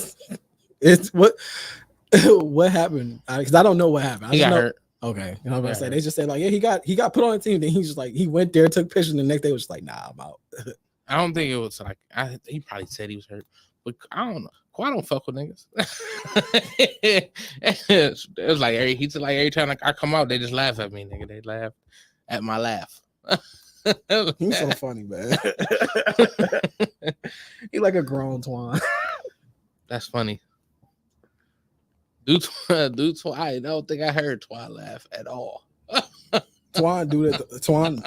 It's what happened? Because I don't know what happened. He got hurt. Okay, you know what I'm saying? They just said like, yeah, he got put on the team. Then he's just like, he went there, took pictures, and the next day was just like, nah, I'm out. I don't think it was like he probably said he was hurt, but I don't know. Kawhi don't fuck with niggas. It was like every time I come out, they just laugh at me, nigga. They laugh at my laugh. He's so funny, man. He like a grown twine. That's funny. Dude, I don't think I heard Twine laugh at all. Twine do that. Twine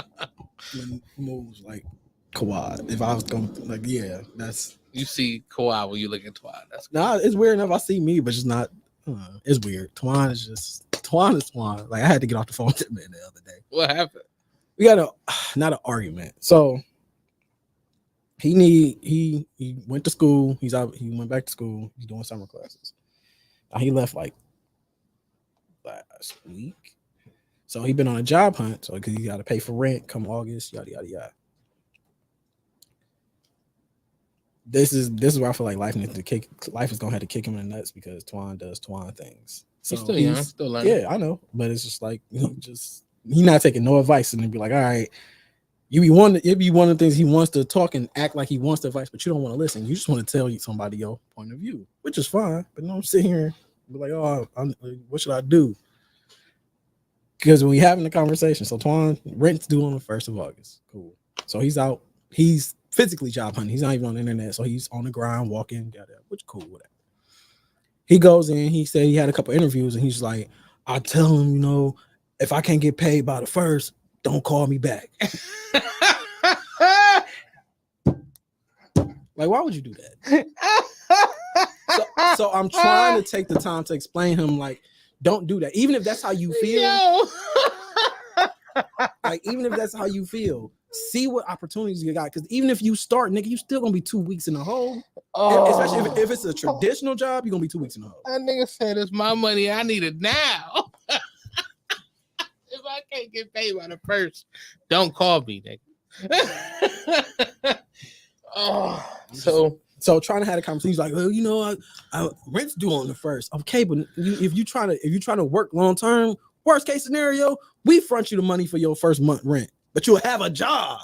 moves like Kawhi. If I was going like, yeah, that's you see Kawhi when you look at Twine. That's nah. It's weird enough. I see me, but just not. It's weird. Twine is Twine. Like I had to get off the phone with that man the other day. What happened? We got not an argument. So he went to school. He's out. He went back to school. He's doing summer classes. He left like last week, so he been on a job hunt. So because he got to pay for rent come August, yada yada yada. This is where I feel like life is gonna have to kick him in the nuts because Twine does Twine things. So he's still young, still learning. Yeah, I know, but it's just like he not taking no advice and then be like, all right, it'd be one of the things he wants to talk and act like he wants the advice, but you don't want to listen. You just want to tell somebody your point of view, which is fine. But no, I'm sitting here. Be like, oh, what should I do? Because when we having the conversation, so Twine rent's due on the 1st of August. Cool. So he's out. He's physically job hunting. He's not even on the internet. So he's on the grind, walking, which cool, whatever. He goes in. He said he had a couple interviews, and he's like, I tell him, if I can't get paid by the 1st, don't call me back. Like, why would you do that? So I'm trying to take the time to explain him, like, don't do that. Even if that's how you feel. Like, even if that's how you feel, see what opportunities you got. Because even if you start, nigga, you still gonna be 2 weeks in the hole. Especially if it's a traditional job, you're gonna be 2 weeks in the hole. That nigga said it's my money. I need it now. If I can't get paid by the 1st, don't call me, nigga. So trying to have a conversation, he's like, well, I rent's due on the 1st. Okay, but if you trying to work long term, worst case scenario, we front you the money for your first month rent, but you'll have a job.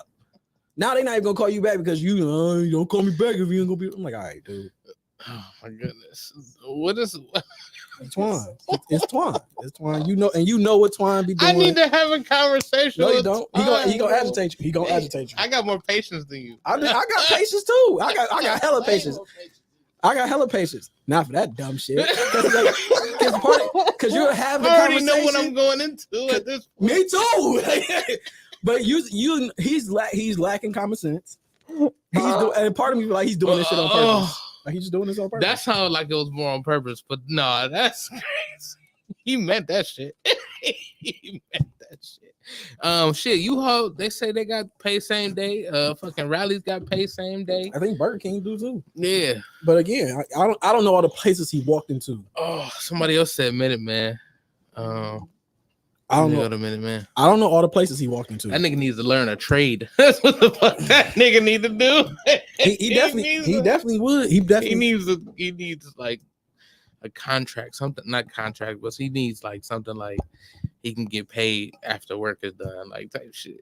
Now they're not even gonna call you back because you don't call me back if you ain't gonna be. I'm like, all right, dude. Oh my goodness, what is? Twan. It's Twan. It's Twan. You know, and you know what Twan be doing. I need to have a conversation. No, you with don't. Twan, He gonna bro. agitate you. He gonna agitate you. I got more patience than you. I got patience too. I got hella patience. I got hella patience. Not for that dumb shit. Because you'll have the I already conversation. know what I'm going into at this point. Me too. But he's lacking common sense. And part of me like he's doing this shit on purpose. Like he's just doing this on purpose. That sounded like it was more on purpose, but no, that's crazy. He meant that shit. He meant that shit. Shit, U-Haul, they say they got paid same day. Fucking Rally's got paid same day. I think Burger King do too. Yeah. But again, I don't know all the places he walked into. Oh, somebody else said Minute Man. I don't know. Minute Man. I don't know all the places he walked into. That nigga needs to learn a trade. That's what the fuck that nigga need to do. He definitely would. He needs like a contract, something, not contract, but he needs like something like he can get paid after work is done, like type shit.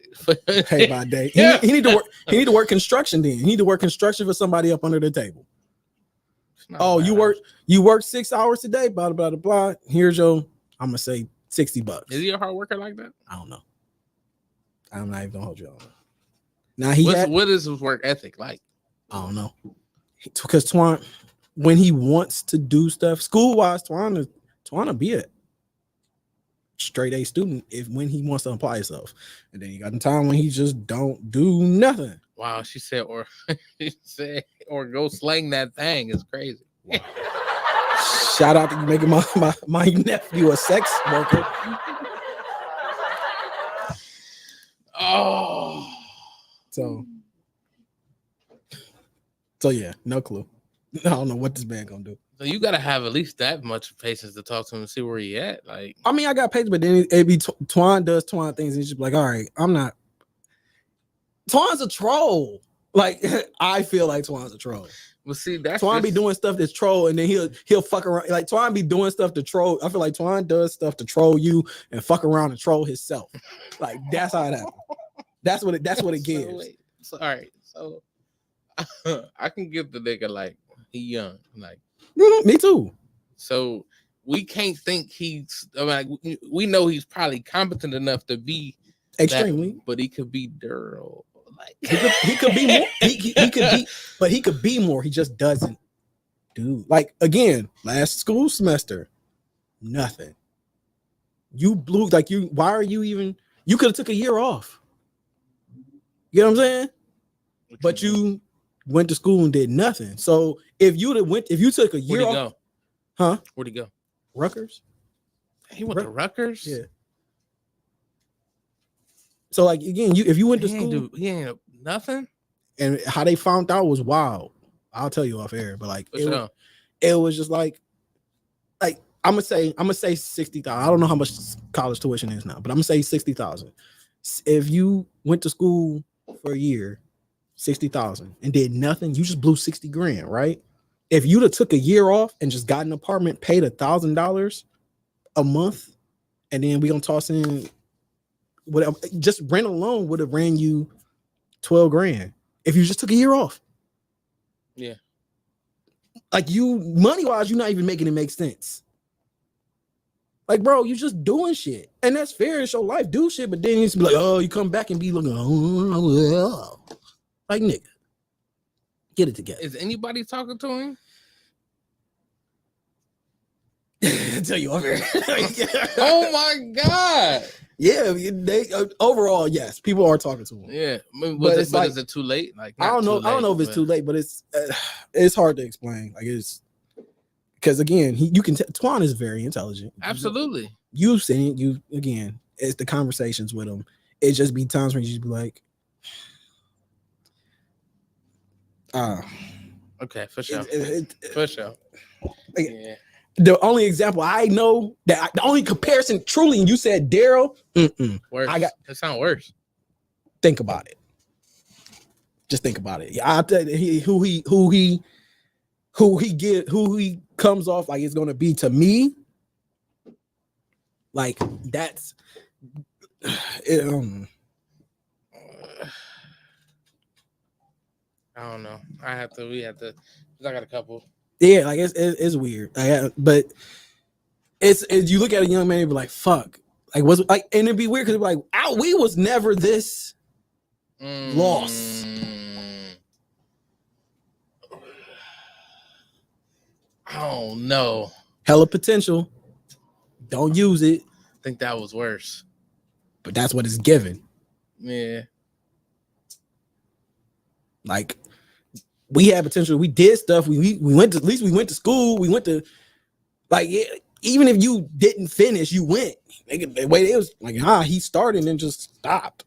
Paid by day. He need to work. He need to work construction. Then he need to work construction for somebody up under the table. Oh, bad. You work 6 hours a day. Blah blah blah blah. Here's your. I'm gonna say $60. Is he a hard worker like that? I don't know. I'm not even gonna hold you on. Now what is his work ethic like? I don't know. Because Twan, when he wants to do stuff school wise, Twan be a straight A student when he wants to apply himself, and then you got the time when he just don't do nothing. Wow, she said or go slang that thing is crazy. Wow. Shout out to you making my nephew a sex worker. Oh, so yeah, no clue. I don't know what this man gonna do. So you gotta have at least that much patience to talk to him and see where he at. Like, I mean, I got patience, but then it be Twan does Twan things, and he's just like, all right, I'm not. Twan's a troll. Like, I feel like Twan's a troll. Well, see, that's Twan be doing stuff that's troll, and then he'll fuck around. Like Twan be doing stuff to troll. I feel like Twan does stuff to troll you and fuck around and troll himself. Like that's how it happens. That's what it gives. So, all right, so I can give the nigga like he young, like me too. So we can't think we know he's probably competent enough to be extremely, but he could be Daryl. Like he could be more. He could be, but he could be more. He just doesn't do. Like again, last school semester, nothing. You blew like you. Why are you even? You could have took a year off. You know what I'm saying? But you went to school and did nothing. So if you took a year off, huh? Where'd he go? Rutgers. He went to Rutgers. Yeah. So like again, if you went to school, he ain't nothing. And how they found out was wild. I'll tell you off air, but like it was just like I'm gonna say 60,000. I don't know how much college tuition is now, but I'm gonna say 60,000. If you went to school for a year, 60,000 and did nothing, you just blew 60 grand, right? If you'd have took a year off and just got an apartment, paid $1,000 a month, and then we gonna toss in whatever, just rent alone would have ran you 12 grand if you just took a year off. Yeah. Like you money wise, you're not even making it make sense. Like, bro, you just doing shit. And that's fair. It's your life. Do shit. But then you be like, oh, you come back and be looking, oh, like, nigga, get it together. Is anybody talking to him? Tell you over here. Oh my God. Yeah, they overall, yes, people are talking to him. Yeah, but is it too late? Like, I don't know. I don't know if it's too late, but it's hard to explain. Like, it's because again, you can Twan is very intelligent. Absolutely. You've seen it. It's the conversations with him. It just be times where you just be like, okay, for sure, for sure. Yeah. The only example I know the only comparison truly, and you said Daryl. Worse. It sounds worse. Think about it. Just think about it. I'll tell you who he comes off like it's gonna be to me. Like that's it, I don't know. We have to. I got a couple. Yeah, like it's weird. But it's you look at a young man and be like, fuck. Like was like, and it'd be weird because like we was never this lost. I don't know. Hella potential. Don't use it. I think that was worse. But that's what it's given. Yeah. Like we had potential. We did stuff. We went to, at least we went to school. We went to like even if you didn't finish, you went. The way it was like, he started and just stopped.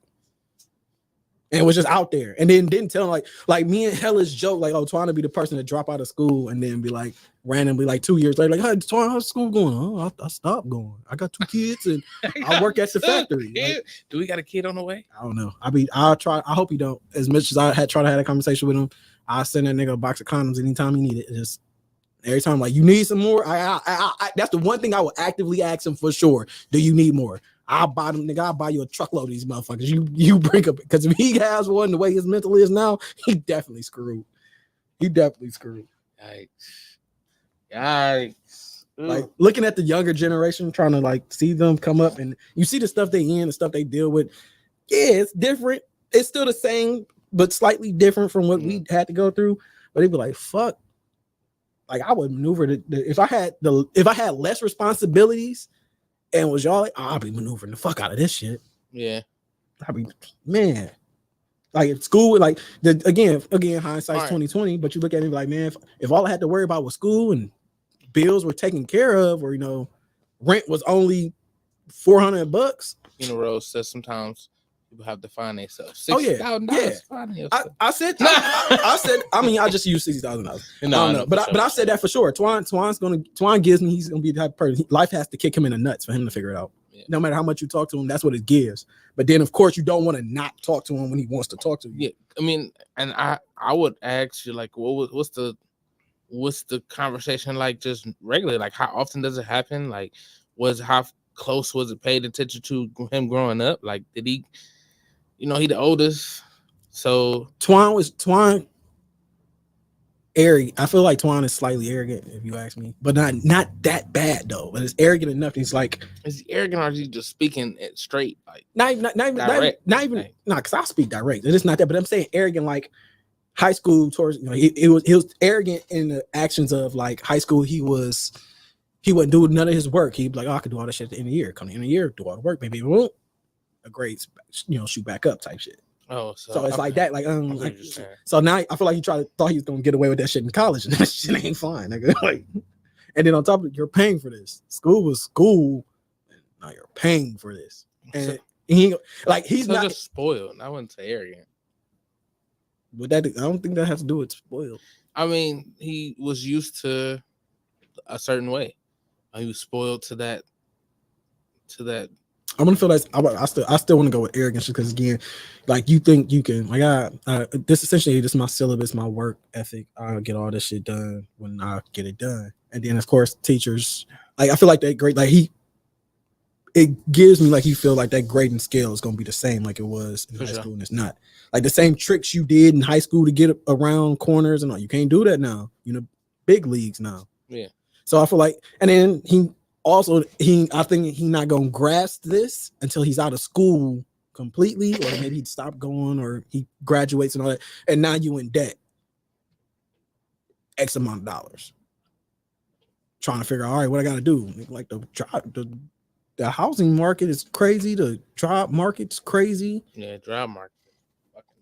And was just out there. And then didn't tell him like me and Hella's joke, like, oh, trying to be the person to drop out of school and then be like randomly like 2 years later, like, hey, Twan, how's school going? Oh, I stopped going. I got 2 kids and I work at the factory. Like, do we got a kid on the way? I don't know. I'll try. I hope he don't. As much as I had tried to have a conversation with him, I'll send that nigga a box of condoms anytime he need it. Just every time, like, you need some more. I that's the one thing I will actively ask him for sure. Do you need more? I'll buy them, nigga. I'll buy you a truckload of these motherfuckers. You bring up because if he has one the way his mental is now, he definitely screwed. Yikes. Like looking at the younger generation, trying to like see them come up and you see the stuff they in, the stuff they deal with. Yeah, it's different. It's still the same, but slightly different from what we had to go through. But they'd be like, fuck. Like I would maneuver if I had less responsibilities. And was y'all like, I'll be maneuvering the fuck out of this shit. Yeah. I'll be, man. Like at school, like again, hindsight's 2020, but you look at it like, man, if all I had to worry about was school and bills were taken care of, or rent was only $400. Rose says sometimes people have to find themselves. $60,000. Yeah. I said, I just use $60,000. No, but I said that for sure. Twan gives me, he's gonna be the type of person. Life has to kick him in the nuts for him to figure it out. Yeah. No matter how much you talk to him, that's what it gives. But then, of course, you don't want to not talk to him when he wants to talk to you. Yeah, I mean, and I would ask you, like, what's the conversation like, just regularly? Like, how often does it happen? Like, how close was it paid attention to him growing up? Like, did he? He the oldest, so Twan arrogant. I feel like Twan is slightly arrogant, if you ask me, but not that bad though. But it's arrogant enough. He's like, is he arrogant or is he just speaking it straight? Like not even because I speak direct. It's not that, but I'm saying arrogant like high school towards he was arrogant in the actions of like high school. He wouldn't do none of his work. He'd be like, oh, I could do all this shit at the end of the year. Come to the end of the year, do all the work. Maybe it won't. A grades, shoot back up type shit. Oh, so it's like that, like so now I feel like he thought he was gonna get away with that shit in college, and that shit ain't fine, nigga. Like, and then on top of it, you're paying for this. School was school, and now you're paying for this, and he's not just spoiled. I wouldn't say arrogant. But that I don't think that has to do with spoiled. I mean, he was used to a certain way. He was spoiled to that. I'm gonna feel like I still want to go with arrogance because again, like you think you can this is my syllabus, my work ethic. I'll get all this shit done when I get it done, and then of course teachers, like I feel like that grade, like it gives me like he feel like that grading scale is gonna be the same like it was in high school, and it's not like the same tricks you did in high school to get around corners and all. You can't do that now. Big leagues now. Yeah. So I feel like, and then I think he's not gonna grasp this until he's out of school completely, or maybe he'd stop going, or he graduates and all that, and now you in debt X amount of dollars, trying to figure out, all right, what I gotta do. Like the housing market is crazy, the job market's crazy. Yeah, job market.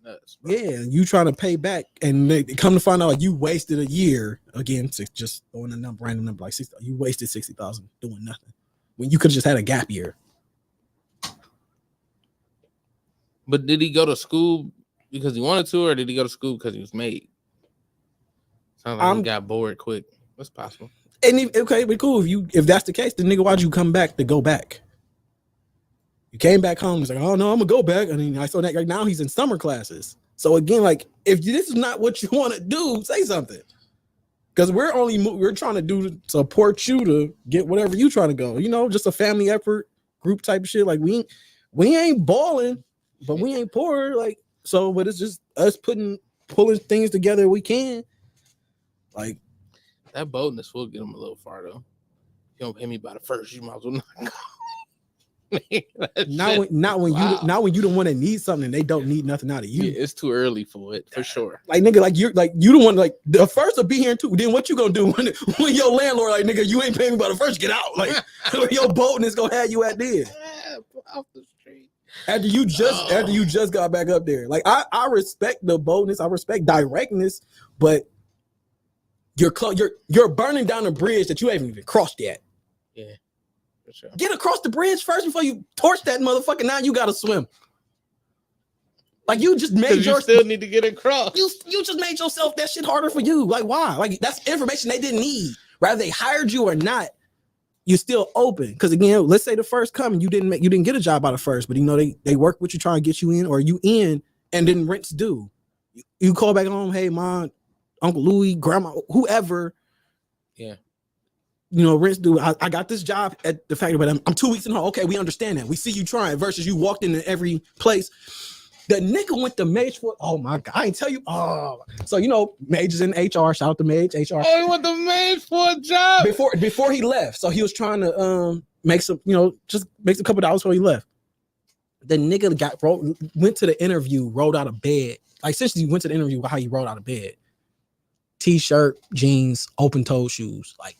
Nuts, bro. Yeah, you trying to pay back, and they come to find out like you wasted a year again. Just throwing a random number like 60. You wasted 60,000 doing nothing when you could have just had a gap year. But did he go to school because he wanted to, or did he go to school because he was made? Sounds like he got bored quick. That's possible. And okay, but cool. If that's the case, then nigga, why'd you come back to go back? You came back home. He's like, oh no, I'm gonna go back. I mean, I saw that right now. He's in summer classes. So again, like, if this is not what you want to do, say something. Because we're trying to do to support you to get whatever you trying to go. Just a family effort, group type of shit. Like we ain't balling, but we ain't poor. Like so, but it's just us pulling things together we can. Like that boldness will get him a little far though. you don't pay me by the first, you might as well not go. Not when you the one that needs something and they don't need nothing out of you. Yeah, it's too early for it, for sure. Like nigga, like you the one like the first will be here too. Then what you gonna do when your landlord like nigga, you ain't paying me by the first, get out. Like your boldness gonna have you at there. Off the street. After you just got back up there. Like I respect the boldness, I respect directness, but you're burning down a bridge that you haven't even crossed yet. Yeah. Sure. Get across the bridge first before you torch that motherfucker. Now you gotta swim. Like you just made you still need to get across. You just made yourself that shit harder for you. Like why? Like that's information they didn't need. Whether they hired you or not, you're still open. Because again, let's say the first coming, you didn't get a job out of first, but you know they work with you trying to get you in, or you in, and then rents due. You call back home, hey mom, Uncle Louie, grandma, whoever. Yeah. You know, rents due. I got this job at the factory, but I'm 2 weeks in home. Okay, we understand that. We see you trying versus you walked into every place. The nigga went to Mage for, oh my God, I ain't tell you. Oh, so you know, Mage is in HR. Shout out to Mage, HR. Oh, he went to Mage for a job before he left. So he was trying to make some, you know, just make a couple dollars before he left. The nigga went to the interview, rolled out of bed. Like essentially, went to the interview how he rolled out of bed. T-shirt, jeans, open-toed shoes, like.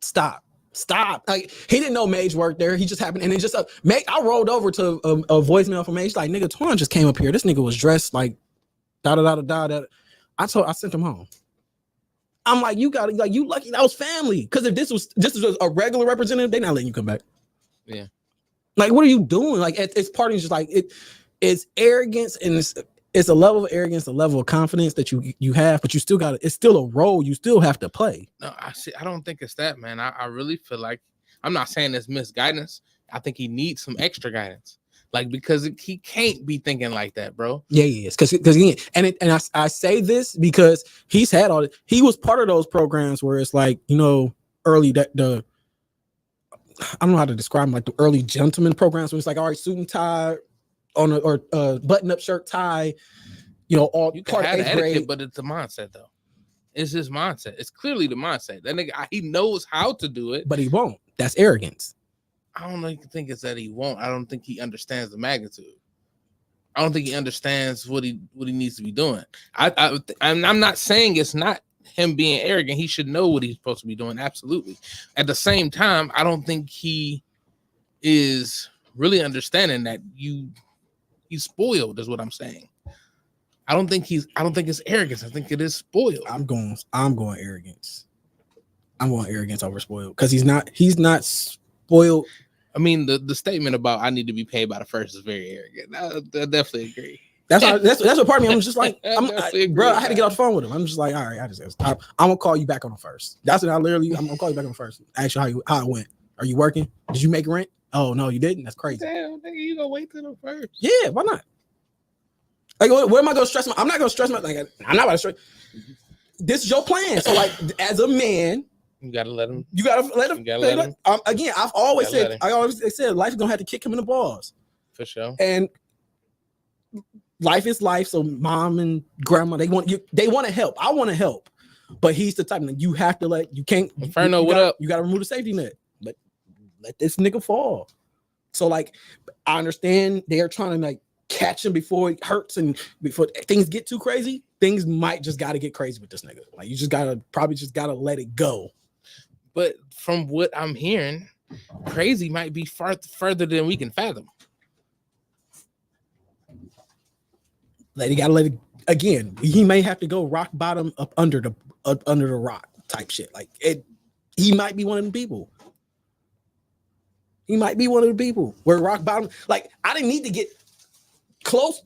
Stop. Like he didn't know Mage worked there. He just happened, and it just I rolled over to a voicemail from Mage. Like nigga, Twan just came up here. This nigga was dressed like da. I sent him home. I'm like, you lucky that was family. Because if this was a regular representative, they not letting you come back. Yeah. Like what are you doing? Like it's part of just like it's arrogance, and it's a level of arrogance, a level of confidence that you have, but you still got it's still a role you still have to play. No, I don't think it's that, man. I really feel like, I'm not saying it's misguidance. I think he needs some extra guidance, like because he can't be thinking like that, bro. Yeah, he is, because again, I say this because he was part of those programs where it's like, you know, early I don't know how to describe them, like the early gentleman programs where it's like, all right, suit and tie. Or button-up shirt, tie, you know, all you can have the etiquette, but it's the mindset though. It's his mindset. It's clearly the mindset. That nigga, he knows how to do it, but he won't. That's arrogance. I don't think it's that he won't. I don't think he understands the magnitude. I don't think he understands what he needs to be doing. I'm not saying it's not him being arrogant. He should know what he's supposed to be doing. Absolutely. At the same time, I don't think he is really understanding that he's spoiled, is what I'm saying. I don't think it's arrogance. I think it is spoiled. I'm going arrogance. I'm going arrogance over spoiled, because he's not spoiled. I mean, the statement about I need to be paid by the first is very arrogant. I definitely agree. That's what part of me. I'm just like, bro, I had to get off the phone with him. I'm just like, all right, I'm gonna call you back on the first. That's what I'm gonna call you back on the first. Ask you how it went. Are you working? Did you make rent? Oh no, you didn't. That's crazy. Damn, nigga, you gonna wait till the first? Yeah, why not? Like, what am I gonna stress? I'm not gonna stress I'm not about to stress. This is your plan. So, like, as a man, you gotta let him. Again, I've always said, life is gonna have to kick him in the balls. For sure. And life is life. So, mom and grandma, they want to help. I want to help, but he's the type that you have to you can't. Inferno, what up? You gotta remove the safety net. Let this nigga fall. So like, I understand they are trying to like catch him before it hurts and before things get too crazy. Things might just got to get crazy with this nigga. Like you probably just gotta let it go. But from what I'm hearing, crazy might be further than we can fathom. You gotta let it again. He may have to go rock bottom up under the rock type shit. Like it. He might be one of them people. He might be one of the people where rock bottom, like I didn't need to get close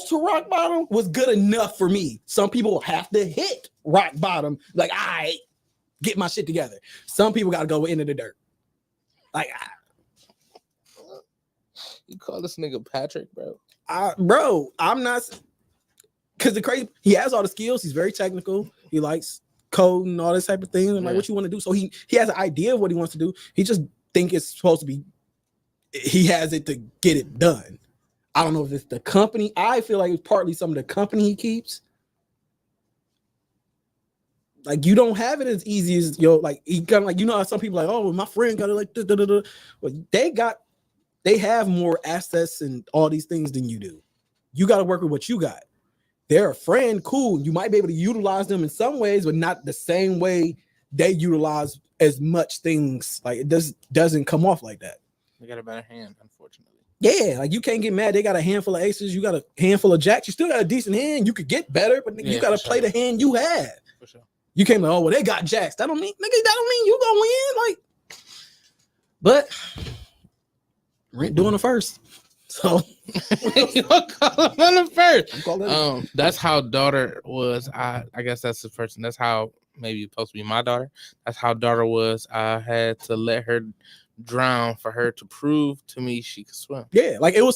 to rock bottom was good enough for me. Some people have to hit rock bottom, like I get my shit together. Some people got to go into the dirt. Like, you call this nigga Patrick, bro? Bro, I'm not, because he has all the skills. He's very technical. He likes code and all this type of thing. I'm like, what you want to do? So he has an idea of what he wants to do. He just think it's supposed to be, he has it to get it done. I don't know if it's the company. I feel like it's partly some of the company he keeps. Like you don't have it as easy as like he kind of like how some people like, oh, my friend got it like this. Well, they have more assets and all these things than you do. You got to work with what you got. They're a friend, cool. You might be able to utilize them in some ways, but not the same way they utilize as much things. Like it doesn't come off like that. They got a better hand, unfortunately. Yeah, like you can't get mad. They got a handful of aces. You got a handful of jacks. You still got a decent hand. You could get better, but you got to play the hand you have. For sure. You can't like, oh, well, they got jacks. That don't mean you gonna win. Like, but Rent doing the first. So you call him on the first. That's how daughter was. I guess that's the person. That's how maybe it's supposed to be my daughter. That's how daughter was. I had to let her drown for her to prove to me she could swim. Yeah, like it was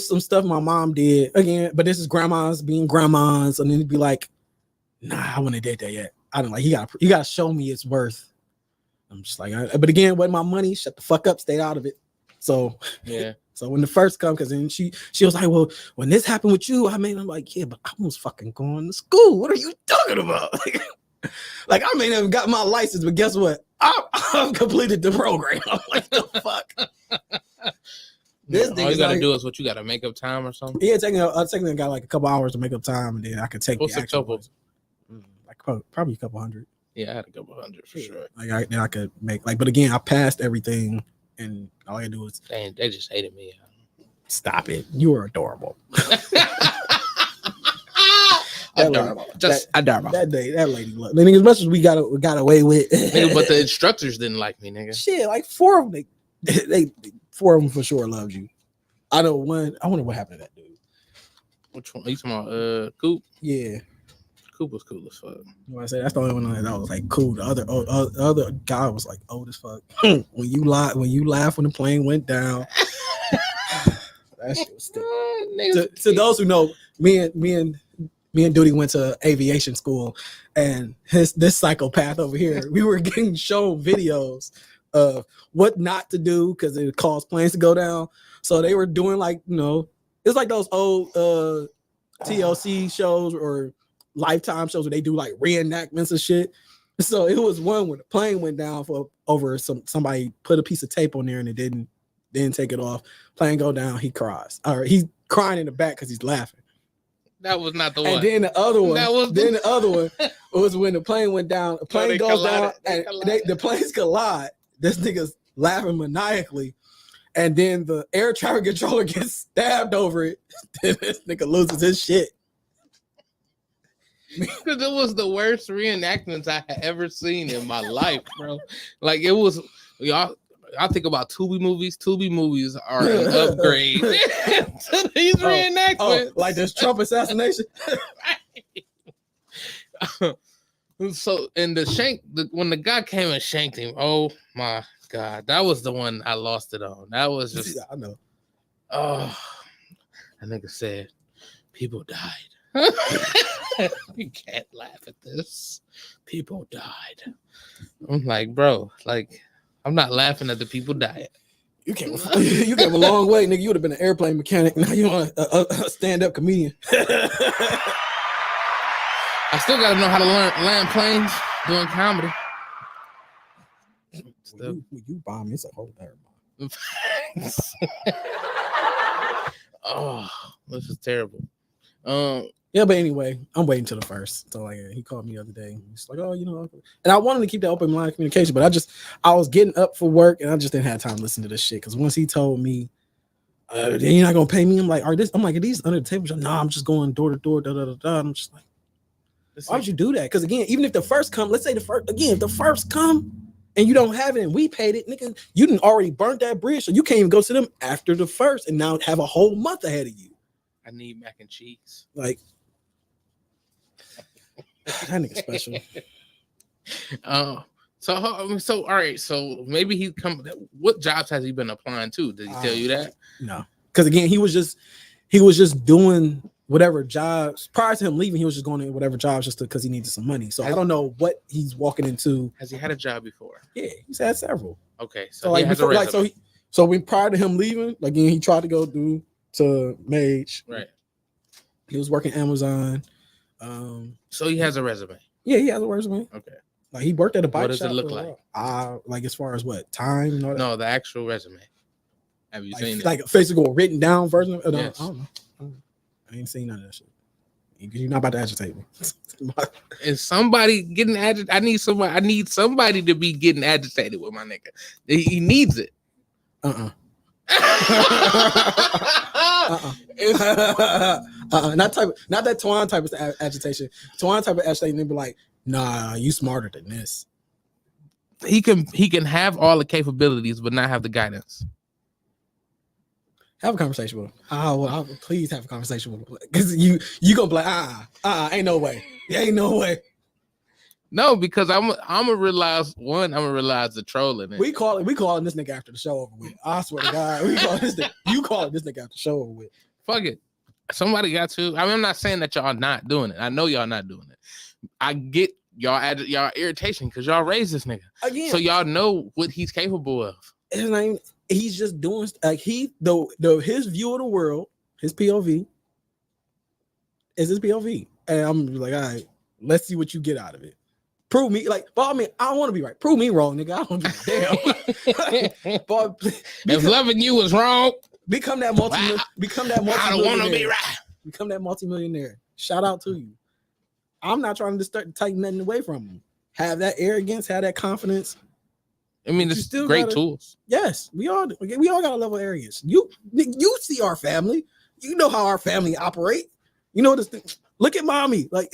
some stuff my mom did again, but this is grandmas being grandmas, and then it'd be like, nah, I wouldn't have did that yet. I don't like you gotta show me it's worth. I'm just like, but again, wasn't my money. Shut the fuck up, stay out of it. So yeah. So when the first come, because then she was like, well, when this happened with you, I'm like, yeah, but I was fucking going to school. What are you talking about? Like I may have got my license, but guess what? I've completed the program. I'm like, the fuck. All you gotta do is what you gotta make up time or something. Yeah, I got like a couple hours to make up time, and then I could take What's the a couple? Like probably a couple hundred. Yeah, I had a couple hundred for sure. Like I could make but again, I passed everything, and all I had to do was they just hated me. Stop it! You were adorable. Adorable. Adorable. That day, that lady looked. I mean, as much as we got away with, nigga, but the instructors didn't like me, nigga. Shit, like 4 of them, they 4 of them for sure loved you. I know one. I wonder what happened to that dude. Which one? Are you talking about Coop? Yeah. Coop was cool as fuck. You know what I say? That's the only one that was like cool. The other guy was like old as fuck. when you laugh when the plane went down. That shit was stupid. To those who know, me and Duty went to aviation school, and this psychopath over here, we were getting shown videos of what not to do because it caused planes to go down. So they were doing it's like those old TLC shows or Lifetime shows where they do like reenactments and shit. So it was one where the plane went down over somebody put a piece of tape on there and it didn't take it off. Plane go down, he cries. Or he's crying in the back because he's laughing. That was not the one. And then the other one. The other one was when the plane went down. The plane goes down and the planes collide. This nigga's laughing maniacally. And then the air traffic controller gets stabbed over it. Then this nigga loses his shit. Because it was the worst reenactments I had ever seen in my life, bro. Like it was, y'all. I think about Tubi movies. Tubi movies are an upgrade to these reenactments. Like this Trump assassination. So, and when the guy came and shanked him, oh my God, that was the one I lost it on. That was just, I know. Oh, that nigga said, people died. You can't laugh at this. People died. I'm like, bro, I'm not laughing at the people dying. You came a long way, nigga. You would have been an airplane mechanic. Now you want a stand-up comedian. I still got to know how to land planes doing comedy. When you bomb me, it's a whole other bomb. Oh, this is terrible. Yeah, but anyway, I'm waiting till the first. So he called me the other day. He's like, oh, and I wanted to keep that open line of communication, but I was getting up for work and I just didn't have time to listen to this shit. Because once he told me, you're not gonna pay me, I'm like, are these under the table? Nah, I'm just going door to door. Da da da da. I'm just like, why would you do that? Because again, even if the first come, let's say if the first come and you don't have it and we paid it, nigga, you didn't already burnt that bridge, so you can't even go to them after the first and now have a whole month ahead of you. I need mac and cheese. Like. That nigga special. So all right. So maybe he come. What jobs has he been applying to? Did he tell you that? No, because again, he was just doing whatever jobs prior to him leaving. He was just going to whatever jobs just because he needed some money. So I don't know what he's walking into. Has he had a job before? Yeah, he's had several. Okay, so he has a resume. So when prior to him leaving, again, he tried to go to Mage. Right. He was working Amazon. So he has a resume. Yeah, he has a resume. Okay. Like he worked at a bike shop. What does it look like? Like as far as what time? And all that? No, the actual resume. Have you seen it? Like a physical written down version? Of, yes. I don't know. I ain't seen none of that shit. You're not about to agitate me. Is somebody getting agitated? I need somebody to be getting agitated with my nigga. He needs it. Not that Twan type of agitation. Twan type of agitation, they be like, nah, you smarter than this. He can have all the capabilities, but not have the guidance. Have a conversation with him. Please have a conversation with him. Because you gonna be like, ain't no way. Ain't no way. No, because I'm gonna realize the trolling. We calling this nigga after the show over with. I swear to God, we calling this nigga. You calling this nigga after the show over with. Fuck it. Somebody got to. I mean, I'm not saying that y'all not doing it. I know y'all not doing it. I get y'all irritation because y'all raised this nigga. Again. So y'all know what he's capable of. His name. He's just doing like his view of the world, his POV is his POV, and I'm like, all right, let's see what you get out of it. Prove me, like, but I mean, I don't want to be right. Prove me wrong, nigga. I don't give a damn. But if loving you was wrong, become that multi. Become that multi. I don't want to be right. Become that multimillionaire. Shout out to you. I'm not trying to start taking nothing away from him. Have that arrogance. Have that confidence. I mean, it's still great tools. Yes, we all got a level of arrogance. You see our family. You know how our family operate. You know this thing. Look at mommy. Like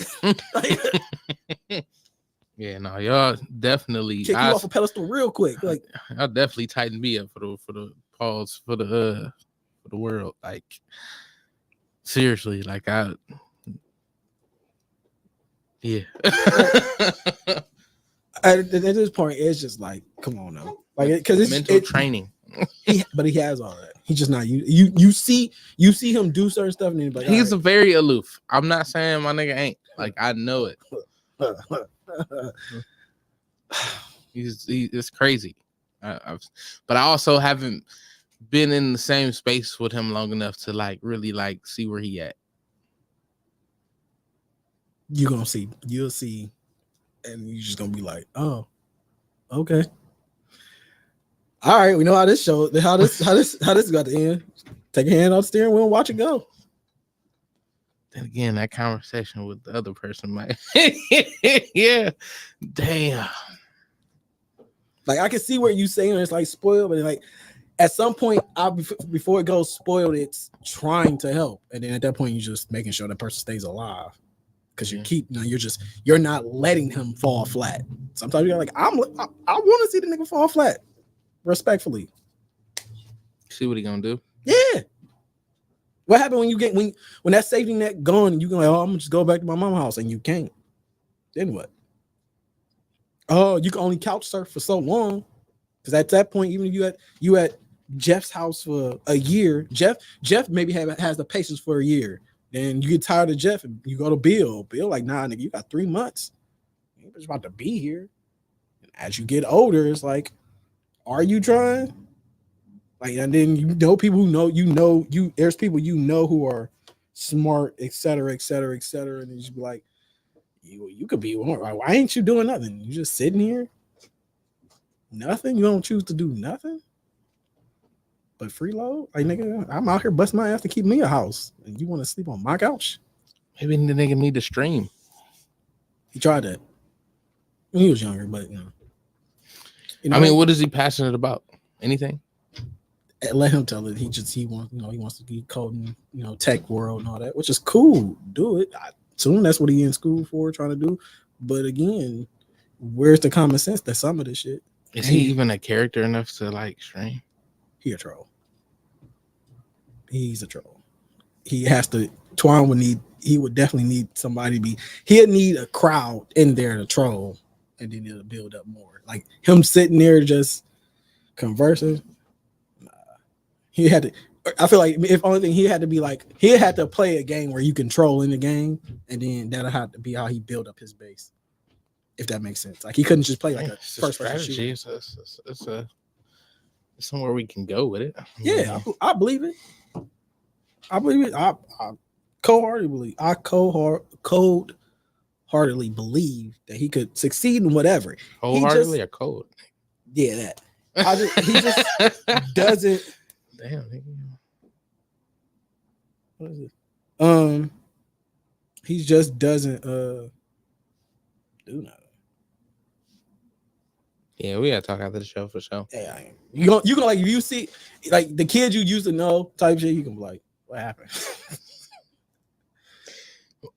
yeah, no, y'all definitely kick you off a pedestal real quick. Like I'll definitely tighten me up for the pause for the world. Like seriously, like yeah. At this point, it's just like, come on now, like because it's mental training. But he has all that. He's just not you see him do certain stuff, and like, he's very aloof. I'm not saying my nigga ain't. Like I know it. It's crazy. But I also haven't been in the same space with him long enough to like really like see where he at. You'll see. And you're just gonna be like, oh, okay. All right, we know how this got to end. Take a hand off the steering wheel and watch it go. Then again, that conversation with the other person might yeah. Damn. Like I can see where you saying it's like spoiled, but like at some point, before it goes spoiled, it's trying to help. And then at that point, you're just making sure that person stays alive. Because you're not letting him fall flat. Sometimes you're like, I want to see the nigga fall flat, respectfully. See what he gonna do? Yeah. What happened when when that safety net gone and you go like, oh, I'm gonna just go back to my mom's house and you can't? Then what? Oh, you can only couch surf for so long. Because at that point, even if you at Jeff's house for a year, Jeff maybe has the patience for a year. Then you get tired of Jeff and you go to Bill. Bill like, nah, nigga, you got 3 months. You're just about to be here. And as you get older, it's like, are you trying? Like, and then you know people who there's people who are smart, et cetera, et cetera, et cetera. And you just be like, you could be more. Why ain't you doing nothing? You just sitting here? Nothing? You don't choose to do nothing? But freeload? Like, nigga, I'm out here busting my ass to keep me a house. And you want to sleep on my couch? Maybe the nigga need to stream. He tried that when he was younger, but you know I mean, what is he passionate about? Anything? Let him tell it. He wants to be coding, tech world and all that, which is cool. Do it. I assume that's what he in school for, trying to do. But again, where's the common sense that some of this shit? Is he even a character enough to like stream? He a troll. He's a troll. He has to. Twan would definitely need somebody he'd need a crowd in there to troll, and then it'll build up more. Like him sitting there just conversing. He had to. I feel like if only thing he had to play a game where you control in the game, and then that'll have to be how he build up his base. If that makes sense. Like he couldn't just play like a first strategy. It's somewhere we can go with it. Yeah, I believe it. I cold-heartedly believe. I cold wholeheartedly believe that he could succeed in whatever. Wholeheartedly or cold? Yeah, that. He just doesn't. Damn, nigga. What is it? He just doesn't do nothing. Yeah, we gotta talk after the show for sure. Yeah, you gonna like if you see like the kid you used to know type shit, you can be like, what happened?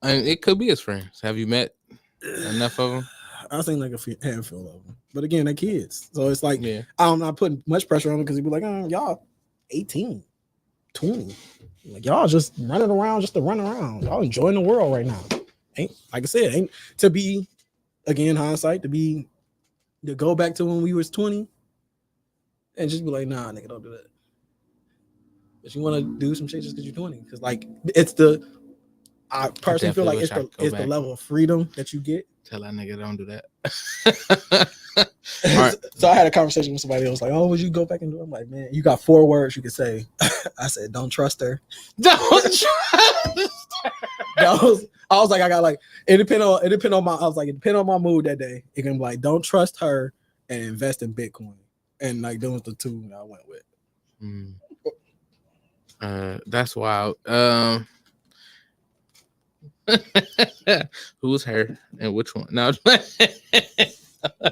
And it could be his friends. Have you met enough of them? I think like a handful of them, but again, they're kids, so it's like Yeah. I'm not putting much pressure on them because he'd be like, y'all 18, 20, like y'all just running around just to run around. Y'all enjoying the world right now. Ain't like I said, ain't to be again hindsight to go back to when we was 20 and just be like, nah, nigga, don't do that. But you want to do some shit just because you're 20, because like I personally feel like it's the level of freedom that you get. Tell that nigga don't do that. Right. So I had a conversation with somebody else like, oh, would you go back and do it? I'm like, man, you got 4 words you could say. I said, don't trust her. Don't trust her. I was like, I got like it depend on my mood that day. It can be like, don't trust her and invest in Bitcoin. And like those the 2 that I went with. That's wild. Who's her and which one? No, you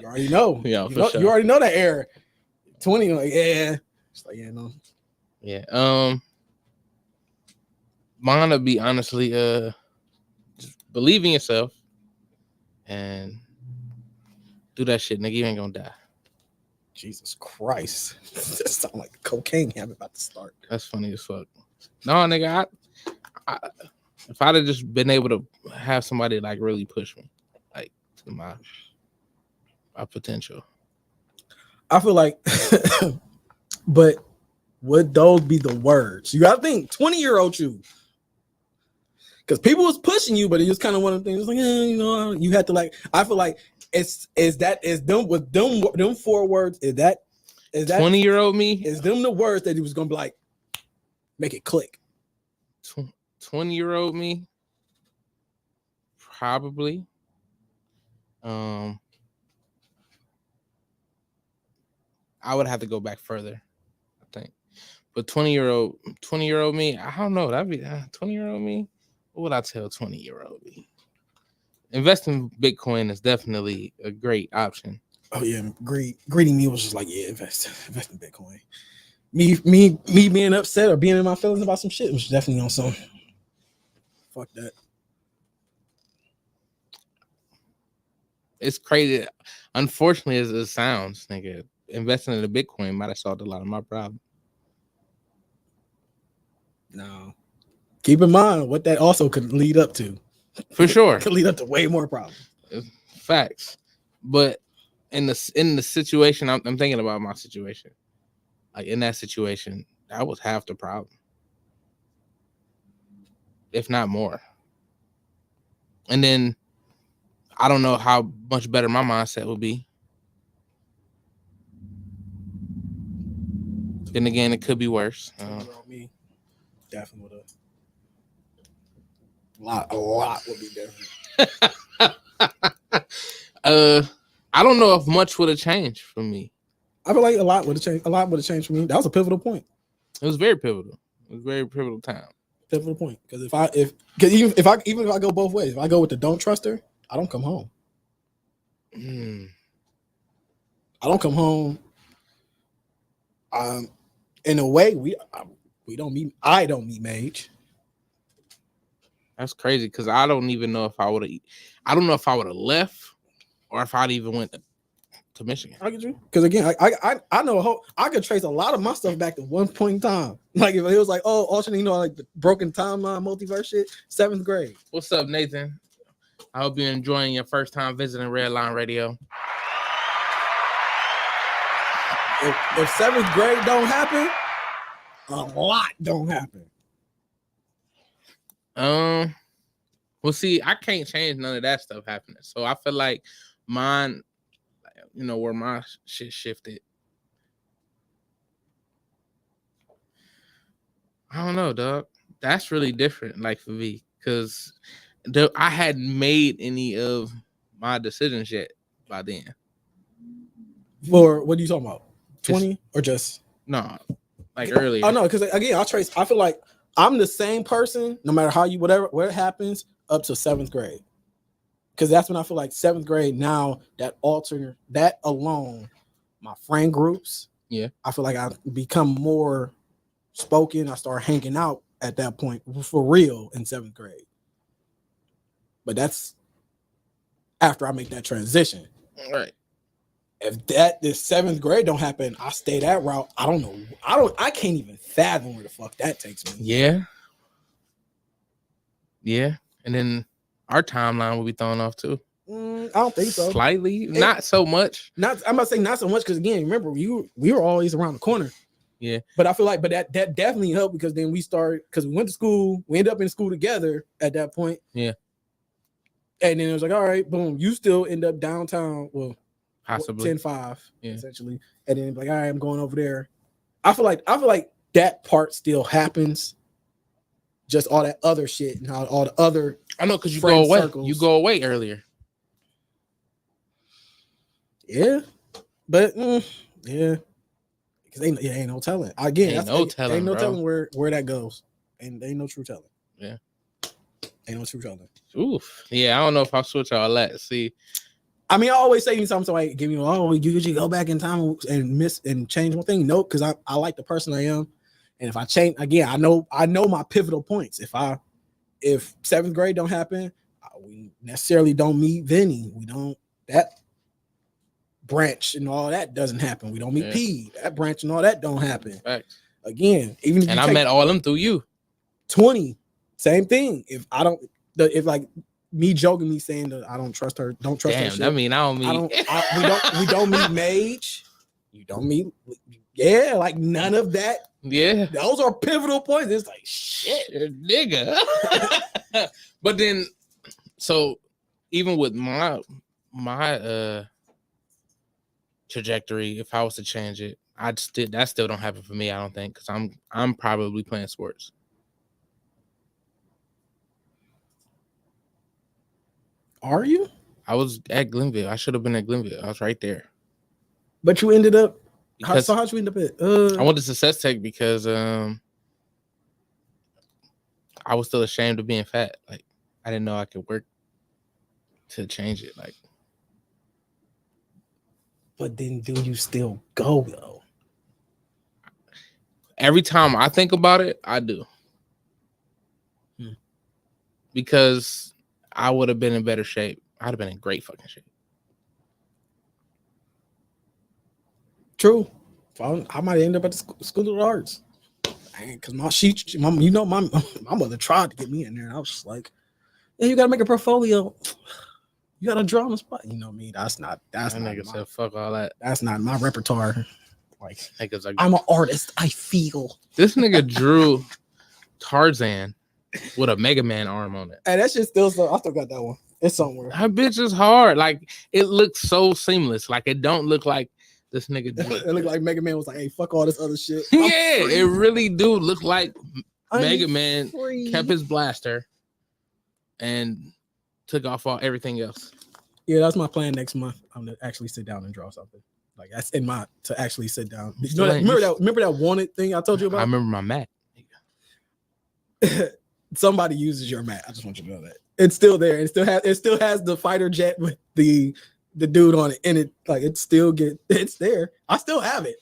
already know. Yeah, sure. You already know that era. 20, like yeah, it's like yeah, no. Yeah. Mine would be honestly, just believe in yourself and do that shit, nigga. You ain't gonna die. Jesus Christ, that sound like a cocaine habit about to start. That's funny as fuck. No, nigga, if I'd have just been able to have somebody like really push me, like to my potential. I feel like, but would those be the words? You gotta think 20-year-old you. Because people was pushing you, but it was kind of one of the things like, you had to like. I feel like is them 4 words. Is that 20-year-old me? Is them the words that he was gonna be like, make it click? 20-year-old me, probably. I would have to go back further, I think. But 20-year-old me, I don't know. That'd be 20-year-old me. What would I tell 20-year-old me? Invest in Bitcoin is definitely a great option. Oh yeah, greeting me was just like, yeah, invest in Bitcoin. Me being upset or being in my feelings about some shit was definitely on some. Fuck that. It's crazy. Unfortunately, as it sounds, nigga, investing in the Bitcoin might have solved a lot of my problems. No. Keep in mind what that also could lead up to. For sure. Could lead up to way more problems. Facts. But in the situation, I'm thinking about my situation. Like in that situation, that was half the problem. If not more. And then I don't know how much better my mindset would be. Then again, it could be worse. Me, definitely would have. A lot would be different. I don't know if much would have changed for me. I feel like a lot would have changed. A lot would have changed for me. That was a pivotal point. It was very pivotal. It was a very pivotal time. Pivotal point. Because even if I go both ways, if I go with the don't trust her, I don't come home. I don't come home. In a way, we don't meet. I don't meet Mage. That's crazy because I don't even know if I would have. I don't know if I would have left or if I'd even went to Michigan. I get you. Because again, I know I could trace a lot of my stuff back to one point in time. Like if it was like, oh, alternate, like the broken timeline, multiverse shit, 7th grade. What's up, Nathan? I hope you're enjoying your first time visiting Redline Radio. If 7th grade don't happen, a lot don't happen. Well, see, I can't change none of that stuff happening. So I feel like mine, where my shit shifted. I don't know, dog. That's really different, like for me, because I hadn't made any of my decisions yet by then. For what are you talking about? 20 or just no, like earlier? Oh no, because again, I feel like I'm the same person no matter how you whatever happens up to 7th grade. Because that's when I feel like 7th grade. Now that alone, my friend groups. Yeah, I feel like I become more spoken. I start hanging out at that point for real in 7th grade. But that's after I make that transition. Right. If this 7th grade don't happen, I stay that route. I don't know. I can't even fathom where the fuck that takes me. Yeah. Yeah. And then our timeline will be thrown off too. I don't think so. Slightly, not so much. I'm about to say not so much because again, remember we were always around the corner. Yeah. But I feel like, that definitely helped because then we started because we went to school. We ended up in school together at that point. Yeah. And then it was like, all right, boom, you still end up downtown. Well, possibly 10-5, essentially. And then like, all right, I'm going over there. I feel like that part still happens. Just all that other shit and all the other. I know because you go away. Circles. You go away earlier. Yeah, but yeah, because ain't no telling. Again, ain't no telling where that goes. Ain't no true telling. Yeah, ain't no true telling. Oof. Yeah, I don't know if I'll switch all that. See, I mean, I always say something so like give me you go back in time and change one thing. Nope, because I like the person I am, and if I change again, I know my pivotal points. If 7th grade don't happen, we necessarily don't meet Vinny. We don't that. Branch and all that doesn't happen. We don't meet P. That branch and all that don't happen. Facts. Again, even if I met all of them through you. 20, same thing. If like me joking, me saying that I don't trust her, don't trust her. Damn, I mean, we don't meet Mage. You don't meet. Yeah, like none of that. Yeah, those are pivotal points. It's like shit, nigga. But then, so even with my trajectory, if I was to change it, that still don't happen for me. I don't think because I'm probably playing sports. Are you? I was at Glenville. I should have been at Glenville. I was right there. But you ended up. How'd you end up at? I went to Success Tech because I was still ashamed of being fat. Like I didn't know I could work to change it. Like. But then do you still go though? Every time I think about it, I do. Because I would have been in better shape. I'd have been in great fucking shape. True. I might end up at the School of the Arts. Because my mother tried to get me in there. And I was just like, yeah, you got to make a portfolio. You got to draw on the spot. You know me. That's not nigga said fuck all that. That's not my repertoire. Like, like I'm an artist. I feel. This nigga drew Tarzan with a Mega Man arm on it. Hey, that shit I still got that one. It's somewhere. That bitch is hard. Like it looks so seamless. Like it don't look like this nigga. It looked like Mega Man was like, hey, fuck all this other shit. Yeah, it really do look like Mega Man kept his blaster and took off everything else. Yeah, that's my plan next month. I'm gonna actually sit down and draw something. Like that's to actually sit down. You know remember that wanted thing I told you about? I remember my mat. Somebody uses your mat. I just want you to know that. It's still there. It still has the fighter jet with the dude on it, and it's there. I still have it.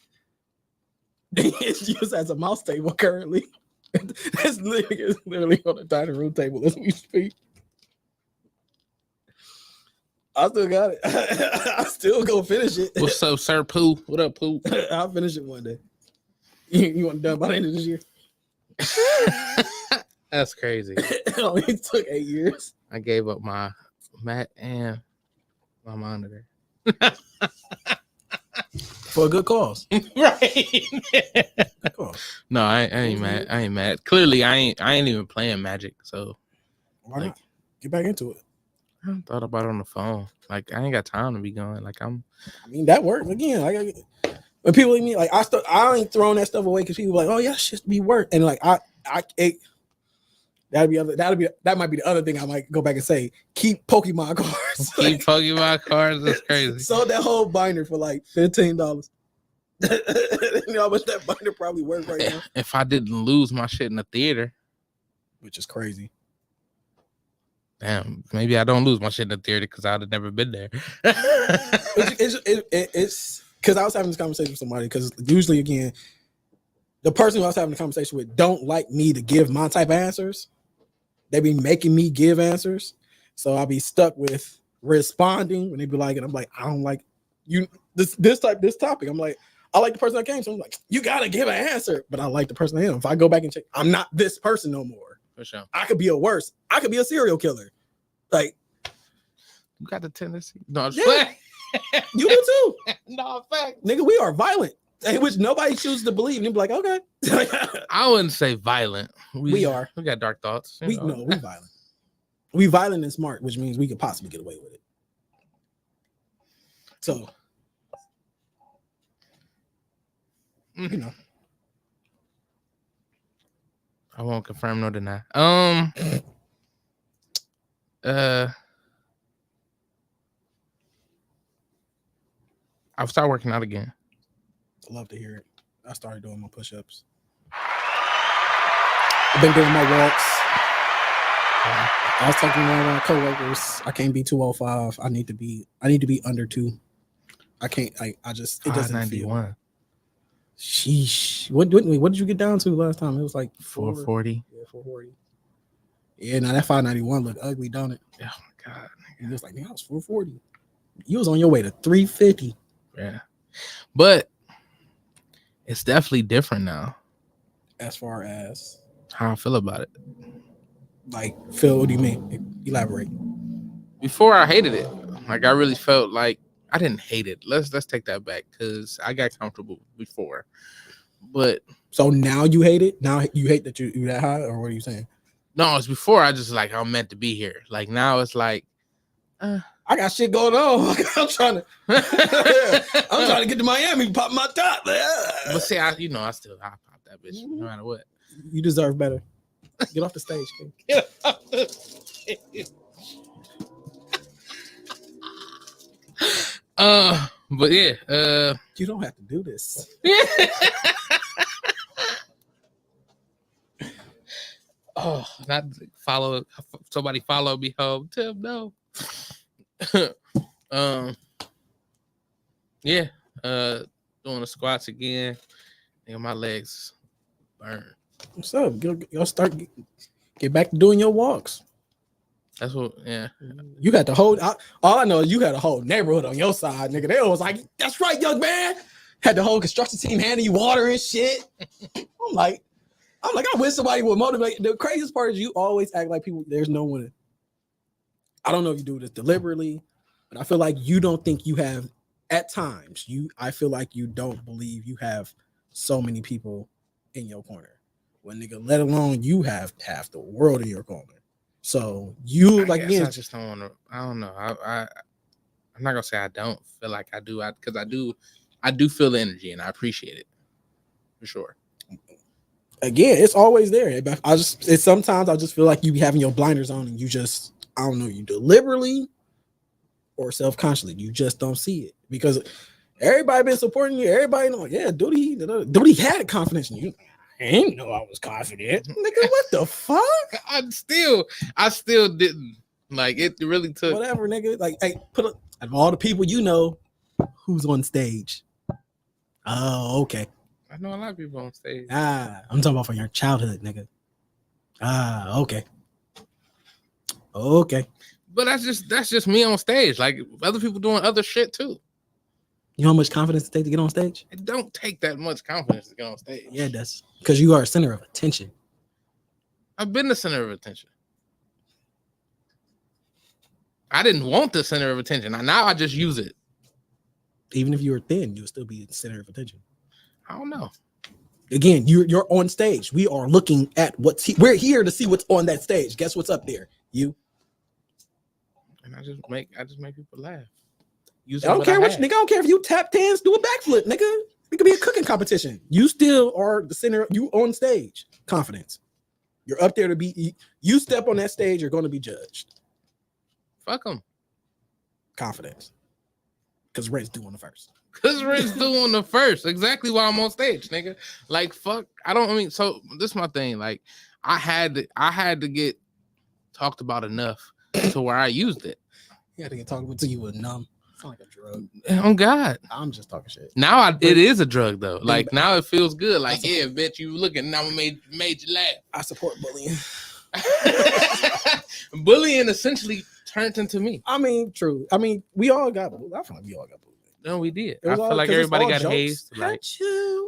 It's used as a mouse table currently. It's literally on the dining room table as we speak. I still got it. I still go finish it. What's up, Sir Pooh? What up, Pooh? I'll finish it one day. You want it done by the end of this year? That's crazy. It only took 8 years. I gave up my mat and my monitor. For a good cause. Right. Good cause. No, I ain't mad. I ain't mad. Clearly, I ain't even playing Magic. So why not? Get back into it. I thought about it on the phone. Like I ain't got time to be going. Like I mean, that works again. Like when people like me, like I ain't throwing that stuff away because people are like, oh yeah, shit be work. And like That might be the other thing I might go back and say. Keep Pokemon cards. Keep Pokemon cards. That's crazy. Sold that whole binder for like $15. You know how much that binder probably worth right now? If I didn't lose my shit in the theater, which is crazy. Damn, maybe I don't lose my shit in the theater because I'd have never been there. It's because I was having this conversation with somebody, because usually, again, the person who I was having the conversation with don't like me to give my type of answers. They be making me give answers. So I'll be stuck with responding when they be like, and I'm like, I don't like you this topic. I'm like, I like the person that came. So I'm like, you gotta give an answer. But I like the person I am. If I go back and check, I'm not this person no more. For sure. I could be I could be a serial killer. Like, you got the tendency. No, yeah. You do too. No, fact. Nigga, we are violent. Which nobody chooses to believe. And you'd be like, okay. I wouldn't say violent. We are. We got dark thoughts. We violent. We violent and smart, which means we could possibly get away with it. So, you know. I won't confirm nor deny. I've started working out again. I love to hear it. I started doing my push-ups. I've been doing my walks. I was talking to one of my coworkers. I can't be 205. I need to be under 2. I can't. I just, it doesn't 591. feel. Sheesh. What did you get down to last time? It was like 440. Yeah, 440. Yeah, now that 591 look ugly, don't it? Oh my god. It was like, man, I was 440. You was on your way to 350. Yeah. But it's definitely different now. As far as how I feel about it. Like, Phil, what do you mean? Elaborate. Before I hated it. Like, I really felt like I didn't hate it. Let's take that back, because I got comfortable before. But so now you hate it? Now you hate that you're that high, or what are you saying? No, it's before I just like I'm meant to be here. Like now it's like I got shit going on. I'm trying to get to Miami, pop my top. But see, I pop that bitch no matter what. You deserve better. Get off the stage, King. Get off the stage. But yeah, you don't have to do this. Oh, not somebody follow me home. Tim, no. Yeah, doing the squats again. Nigga, my legs burn. What's up? Get back to doing your walks. That's what, yeah. You got the whole, all I know is you had a whole neighborhood on your side, nigga. They was like, that's right, young man. Had the whole construction team handing you water and shit. I'm like, I wish somebody would motivate. The craziest part is you always act like people, there's no one. I don't know if you do this deliberately, but I feel like you don't think you have, at times, I feel like you don't believe you have so many people in your corner. When nigga, let alone you have half the world in your corner. So you like again, I just don't want to. I don't know. I'm not gonna say I don't feel like I do. Because I do feel the energy and I appreciate it for sure. Again, it's always there. Sometimes I just feel like you be having your blinders on and you just, I don't know, you deliberately or self-consciously, you just don't see it because everybody been supporting you. Everybody know, yeah, Duty had confidence in you. I didn't know I was confident. Nigga, what the fuck? I still didn't. Like, it really took. Whatever, nigga. Like, hey, out of all the people you know, who's on stage? Oh, okay. I know a lot of people on stage. I'm talking about from your childhood, nigga. Okay. Okay. But that's just me on stage. Like, other people doing other shit, too. You know how much confidence it takes to get on stage? It don't take that much confidence to get on stage. Yeah, it does. Because you are a center of attention. I've been the center of attention. I didn't want the center of attention. Now I just use it. Even if you were thin, you would still be the center of attention. I don't know. Again, you're on stage. We are looking at we're here to see what's on that stage. Guess what's up there? You. And I just make people laugh. I don't care what nigga. I don't care if you tap dance, do a backflip, nigga. It could be a cooking competition. You still are the center. You on stage. Confidence. You're up there to be. You step on that stage, you're going to be judged. Fuck them. Confidence. Because rent's due on the first. Because rent's due on the first. Exactly why I'm on stage, nigga. Like, fuck. So this is my thing. Like, I had to get talked about enough to where I used it. You had to get talked about till you were numb. It's like a drug. Oh God. I'm just talking shit. Now it is a drug though. Like now it feels good. Like, yeah, bitch, you looking now made you laugh. I support bullying. Bullying essentially turned into me. I mean, true. I mean, we all got bullied. I feel like we all got bullied. No, we did. I feel like everybody got hazed. Like,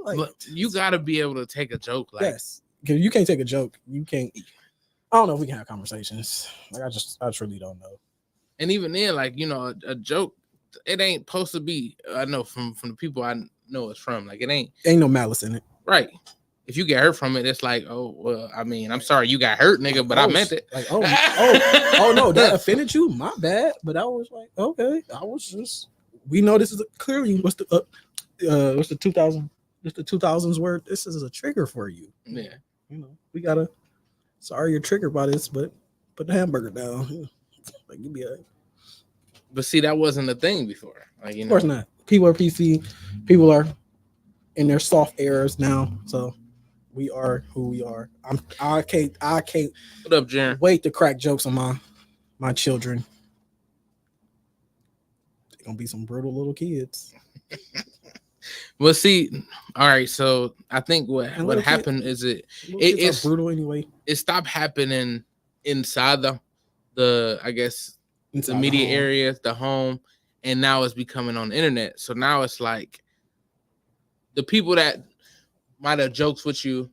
but you gotta be able to take a joke. Like, yes, because you can't take a joke. You can't. I don't know if we can have conversations. Like I truly don't know. And even then, like, you know, a joke, it ain't supposed to be. I know from the people I know it's from. Like, it ain't no malice in it. Right. If you get hurt from it, it's like, oh well. I mean, I'm sorry you got hurt, nigga, but I meant it. Like, oh no, that offended you. My bad. But I was like, okay, I was just. We know this is clearly what's the 2000? What's the 2000s word? This is a trigger for you. Yeah. You know, we gotta. Sorry, you're triggered by this, but put the hamburger down. Like, you be all right. But see, that wasn't a thing before. Like, you know, of course not. People are PC. People are in their soft eras now. So we are who we are. I can't. What up, Jaren? Wait to crack jokes on my children. They're gonna be some brutal little kids. Well, see, all right. So I think what happened is it's brutal anyway. It stopped happening inside the I guess inside the media areas, the home, and now it's becoming on the internet. So now it's like the people that might have jokes with you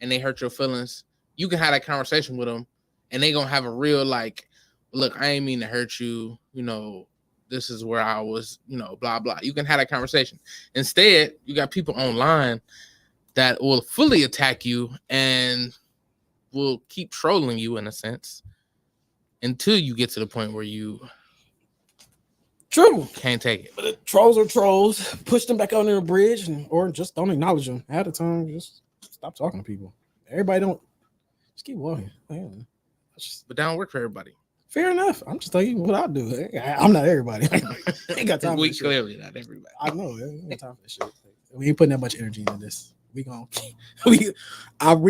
and they hurt your feelings, you can have that conversation with them, and they gonna have a real like, look, I ain't mean to hurt you, you know. This is where I was, you know, blah, blah. You can have that conversation. Instead, you got people online that will fully attack you and will keep trolling you in a sense until you get to the point where you can't take it. But the trolls are trolls. Push them back under the bridge or just don't acknowledge them. At the time, just stop talking to people. Everybody don't. Just keep walking. Man. But that don't work for everybody. Fair enough. I'm just telling you what I do. I'm not everybody. Ain't got time. We clearly not everybody. I know. Ain't got time for this shit. We ain't putting that much energy into this. We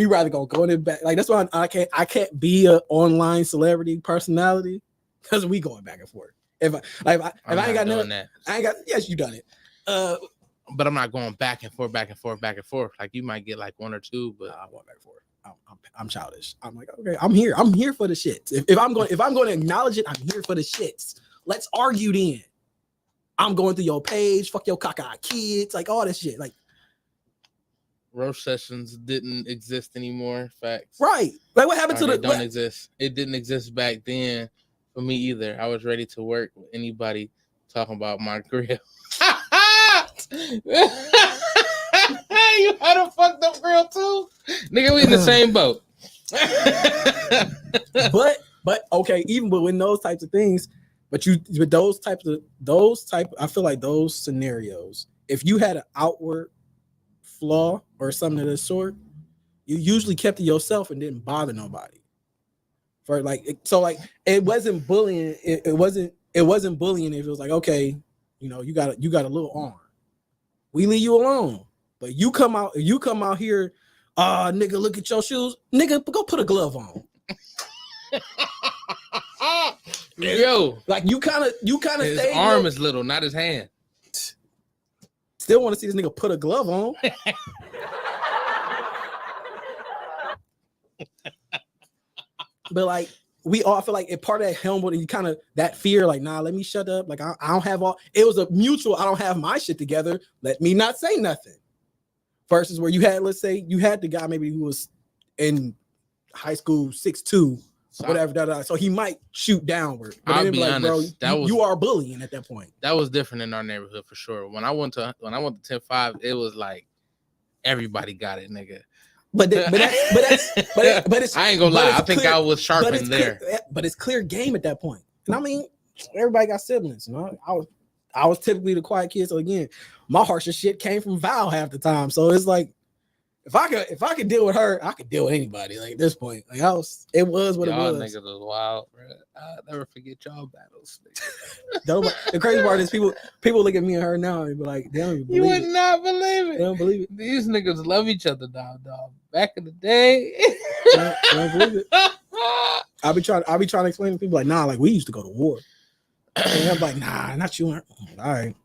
rather go in it back. Like that's why I can't be an online celebrity personality because we going back and forth. If I ain't got none, that. I ain't got. Yes, you done it. But I'm not going back and forth. Like you might get like one or two, but I want back and forth. I'm childish. I'm like, okay, I'm here. I'm here for the shits. If I'm going to acknowledge it, I'm here for the shits. Let's argue then. I'm going through your page, fuck your caca kids, like all this shit. Like roast sessions didn't exist anymore. Facts. Right. Like what happened to the don't exist. It didn't exist back then for me either. I was ready to work with anybody talking about my grill. You had a fucked up girl too, nigga. We in the same boat. but okay, even when those types of things, I feel like those scenarios, if you had an outward flaw or something of this sort, you usually kept it yourself and didn't bother nobody. For it wasn't bullying. It wasn't bullying if it was like, okay, you know, you got a little arm, we leave you alone. But you come out here, nigga, look at your shoes. Nigga, go put a glove on. Yo. Like you kind of his arm is little, not his hand. Still want to see this nigga put a glove on. But like we all feel like a part of that helmet, you kind of that fear, like, nah, let me shut up. Like I don't have all. It was a mutual. I don't have my shit together. Let me not say nothing. Versus where you had, let's say, you had the guy maybe who was in high school 6'2", whatever. So he might shoot downward. But I'll be like, honest, bro, you are bullying at that point. That was different in our neighborhood for sure. When I went to 10-5, it was like everybody got it, nigga. But it's I ain't gonna lie. I think clear, I was sharpened there. But it's clear game at that point. And I mean, everybody got siblings. You know, I was typically the quiet kid. So again, my harshest shit came from Val half the time. So it's like if I could deal with her, I could deal with anybody. Like at this point, like it was what y'all it was. Niggas was wild, bro. I'll never forget y'all battles. The crazy part is people look at me and her now and be like, they don't even believe You would it. not believe it. They don't believe it. These niggas love each other now, dog. Back in the day. They don't believe it. I'll be trying to explain to people like, nah, like we used to go to war. And I'm like, nah, not you. All right.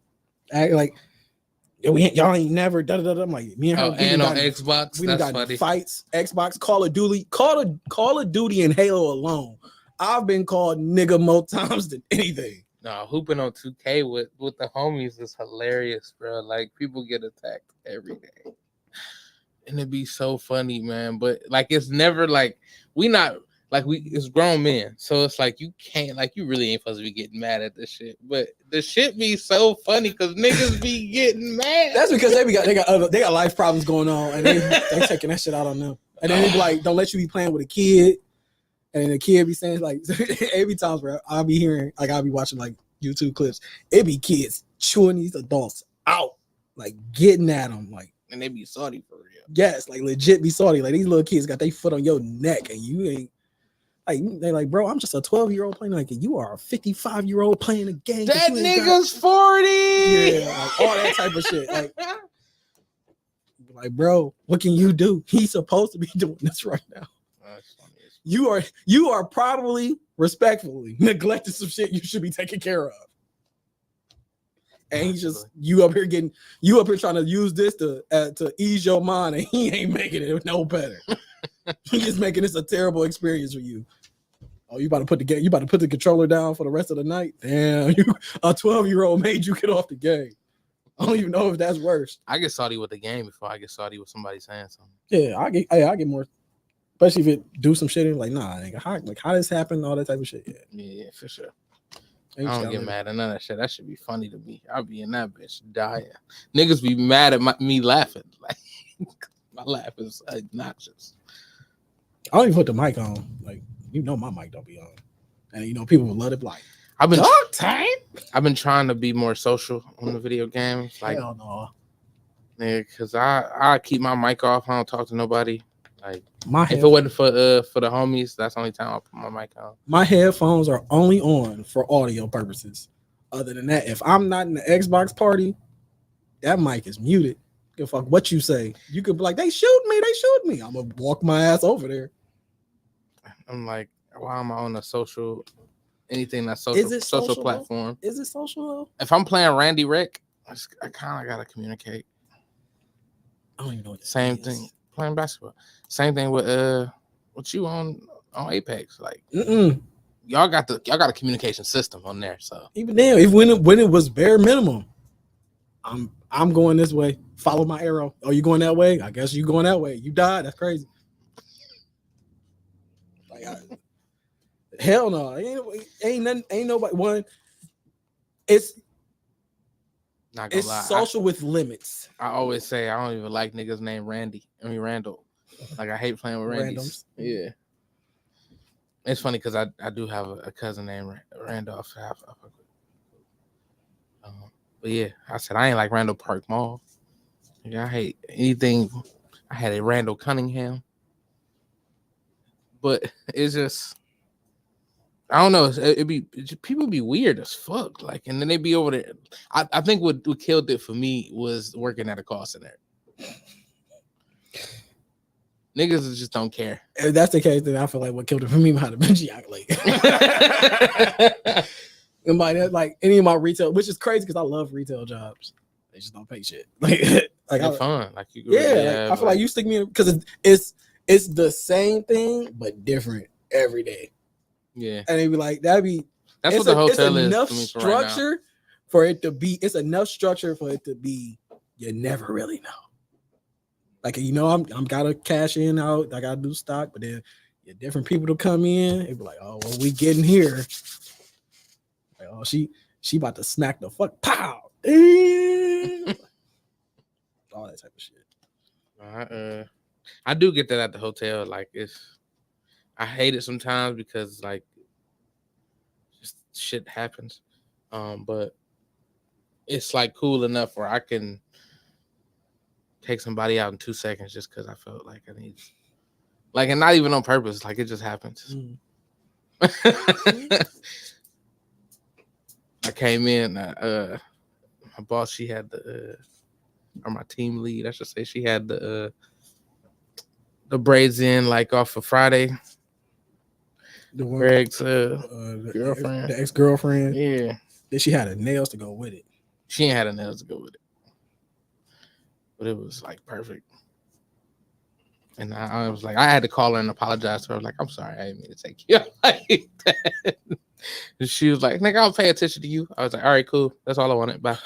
Act like y'all ain't never da da da. I'm like, me and her. And on Xbox, we that's got funny. Fights, Xbox, Call of Duty, and Halo alone. I've been called nigga more times than anything. No, hooping on 2K with the homies is hilarious, bro. Like people get attacked every day, and it'd be so funny, man. But like, it's never like it's grown men, so it's like you can't, like, you really ain't supposed to be getting mad at this shit. But the shit be so funny because niggas be getting mad. That's because they got life problems going on, and they taking that shit out on them. And then they be like, don't let you be playing with a kid. And then the kid be saying like every time, bro, I'll be hearing, like, I'll be watching like YouTube clips. It be kids chewing these adults out, like getting at them, like, and they be salty for real. Yes, like legit be salty. Like these little kids got their foot on your neck, and you ain't. Like they like, bro, I'm just a 12-year-old playing. Like you are a 55-year-old playing a game. That nigga's 40. Yeah, like all that type of shit. Like, bro, what can you do? He's supposed to be doing this right now. You are probably respectfully neglecting some shit you should be taking care of. And he's just you up here trying to use this to ease your mind, and he ain't making it no better. He's just making this a terrible experience for you. Oh, you about to put the controller down for the rest of the night? Damn, a 12-year-old made you get off the game. I don't even know if that's worse. I get salty with the game before I get salty with somebody saying something. Yeah, I get more, especially if it do some shit and like, nah, nigga, how this happen, all that type of shit. Yeah, for sure. I don't get mad at none of that shit. That should be funny to me. I'll be in that bitch dying. Niggas be mad at me laughing. Like my laugh is obnoxious. I don't even put the mic on. Like, you know my mic don't be on. And you know people would love it. Like, I've been trying to be more social on the video games. Like, hell no. Yeah, because I keep my mic off. I don't talk to nobody. Like, if it wasn't for the homies, that's the only time I put my mic on. My headphones are only on for audio purposes. Other than that, if I'm not in the Xbox party, that mic is muted. Give a fuck what you say. You could be like, they shoot me. I'm gonna walk my ass over there. I'm like, why am I on anything that's social platform? Though? Is it social though? If I'm playing Randy Rick, I kind of gotta communicate. I don't even know what Same thing. Playing basketball. Same thing with what you on Apex. Like, y'all got a communication system on there. So even then, when it was bare minimum, I'm going this way. Follow my arrow. Oh, you going that way? I guess you going that way. You died. That's crazy. Like, hell no. Ain't nothing. Ain't nobody. One. It's not gonna lie. Social with limits. I always say I don't even like niggas named Randall. Like, I hate playing with Randy's. Yeah. It's funny because I do have a cousin named Randolph. But yeah, I said I ain't like Randall Park Mall. Yeah, I hate anything. I had a Randall Cunningham. But it's just, I don't know. People be weird as fuck. Like, and then they be over there. I think what killed it for me was working at a call center. Niggas just don't care. If that's the case, then I feel like what killed it for me might have been Like, like any of my retail, which is crazy because I love retail jobs. They just don't pay shit. Like they're fun. Like, you I feel like you stick me in because it's the same thing but different every day. Yeah, and they be like that's what the hotel is. Enough structure for it to be. It's enough structure for it to be. You never really know. Like, you know, I'm gotta cash in out. I gotta do stock, but then different people to come in. They be like, oh, well, we getting here. Like, oh, she about to smack the fuck pow. All that type of shit. I do get that at the hotel. Like, I hate it sometimes because like just shit happens. But it's like cool enough where I can take somebody out in 2 seconds just because I felt like I need, like, and not even on purpose. Like, it just happens. I came in. My boss, she had the, or my team lead, I should say, she had the braids in like off of Friday. The one, Greg's girlfriend, the ex-girlfriend. Yeah. Then she had the nails to go with it. She ain't had the nails to go with it, but it was like perfect. And I was like, I had to call her and apologize to her. I was like, I'm sorry, I didn't mean to take you out like that. And she was like, nigga, I'll pay attention to you. I was like, all right, cool. That's all I wanted. Bye.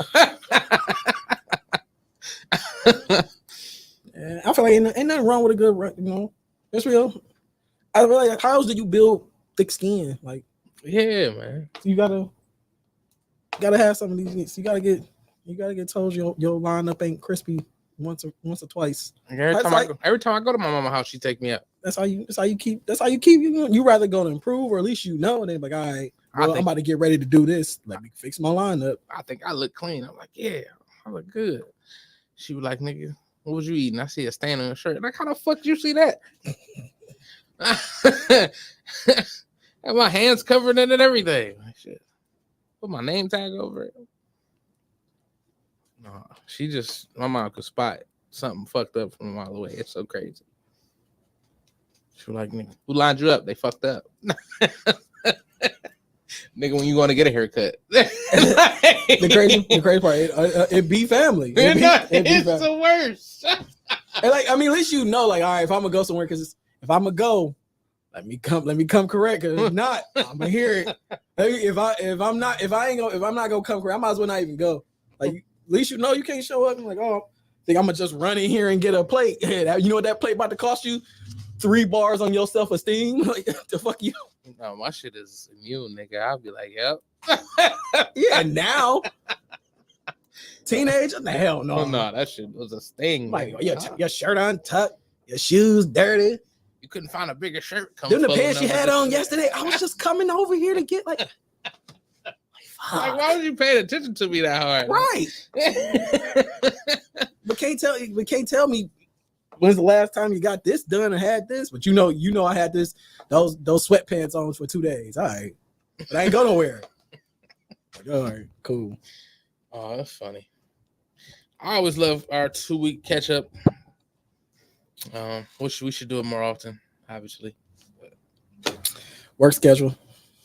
Yeah, I feel like ain't nothing wrong with a good, you know, that's real. I feel like, how else do you build thick skin? Like, yeah, man. You gotta have some of these. You gotta get told your lineup ain't crispy once or twice. Every time I go to my mama's house, she take me out. That's how you keep. You rather go to improve, or at least you know. And they're like, all right, well, I'm about to get ready to do this. Let me fix my lineup. I think I look clean. I'm like, yeah, I look good. She was like, nigga, what was you eating? I see a stain on your shirt. Like, how the fuck did you see that? Have my hands covered in it and everything. Like, shit. Put my name tag over it. No, my mom could spot something fucked up from a mile away. It's so crazy. She was like, nigga, who lined you up? They fucked up. Nigga, when you going to get a haircut. the crazy part, it be family. It's the worst. And like, I mean, at least you know, like, all right, if I'm gonna go somewhere, because if I'm gonna go, let me come correct. Because if not, I'm gonna hear it. If I'm not gonna come correct, I might as well not even go. Like, at least you know you can't show up. I'm like, oh, think I'm gonna just run in here and get a plate. You know what that plate about to cost you? 3 bars on your self-esteem. Like, the fuck you. No, my shit is immune, nigga. I'll be like, yep. Yeah, now. Teenager? The hell no. Oh, no, that shit was a sting. Like, your shirt untucked, your shoes dirty. You couldn't find a bigger shirt. Then the pants you had on yesterday, I was just coming over here to get like why was you paying attention to me that hard? Right. But can't tell me when's the last time you got this done or had this. But you know I had those sweatpants on for 2 days. All right. But I ain't go nowhere. Like, all right, cool. Oh, that's funny. I always love our 2-week catch up. Wish we should do it more often, obviously. Work schedule.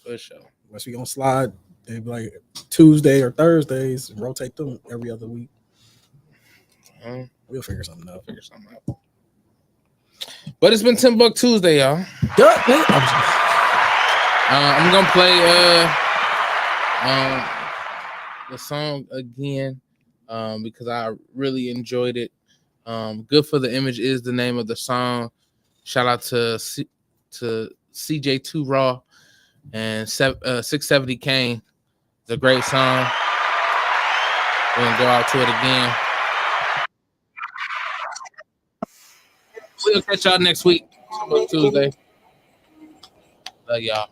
For sure. Unless we gonna slide, they be like Tuesday or Thursdays and rotate them every other week. We'll figure something out. But it's been TimbukTuesday, y'all. I'm gonna play the song again because I really enjoyed it. Good for the Image is the name of the song. Shout out to CJ2 Raw and 670 Kane. It's a great song. We're gonna go out to it again. We'll catch y'all next week. Tuesday. Love y'all.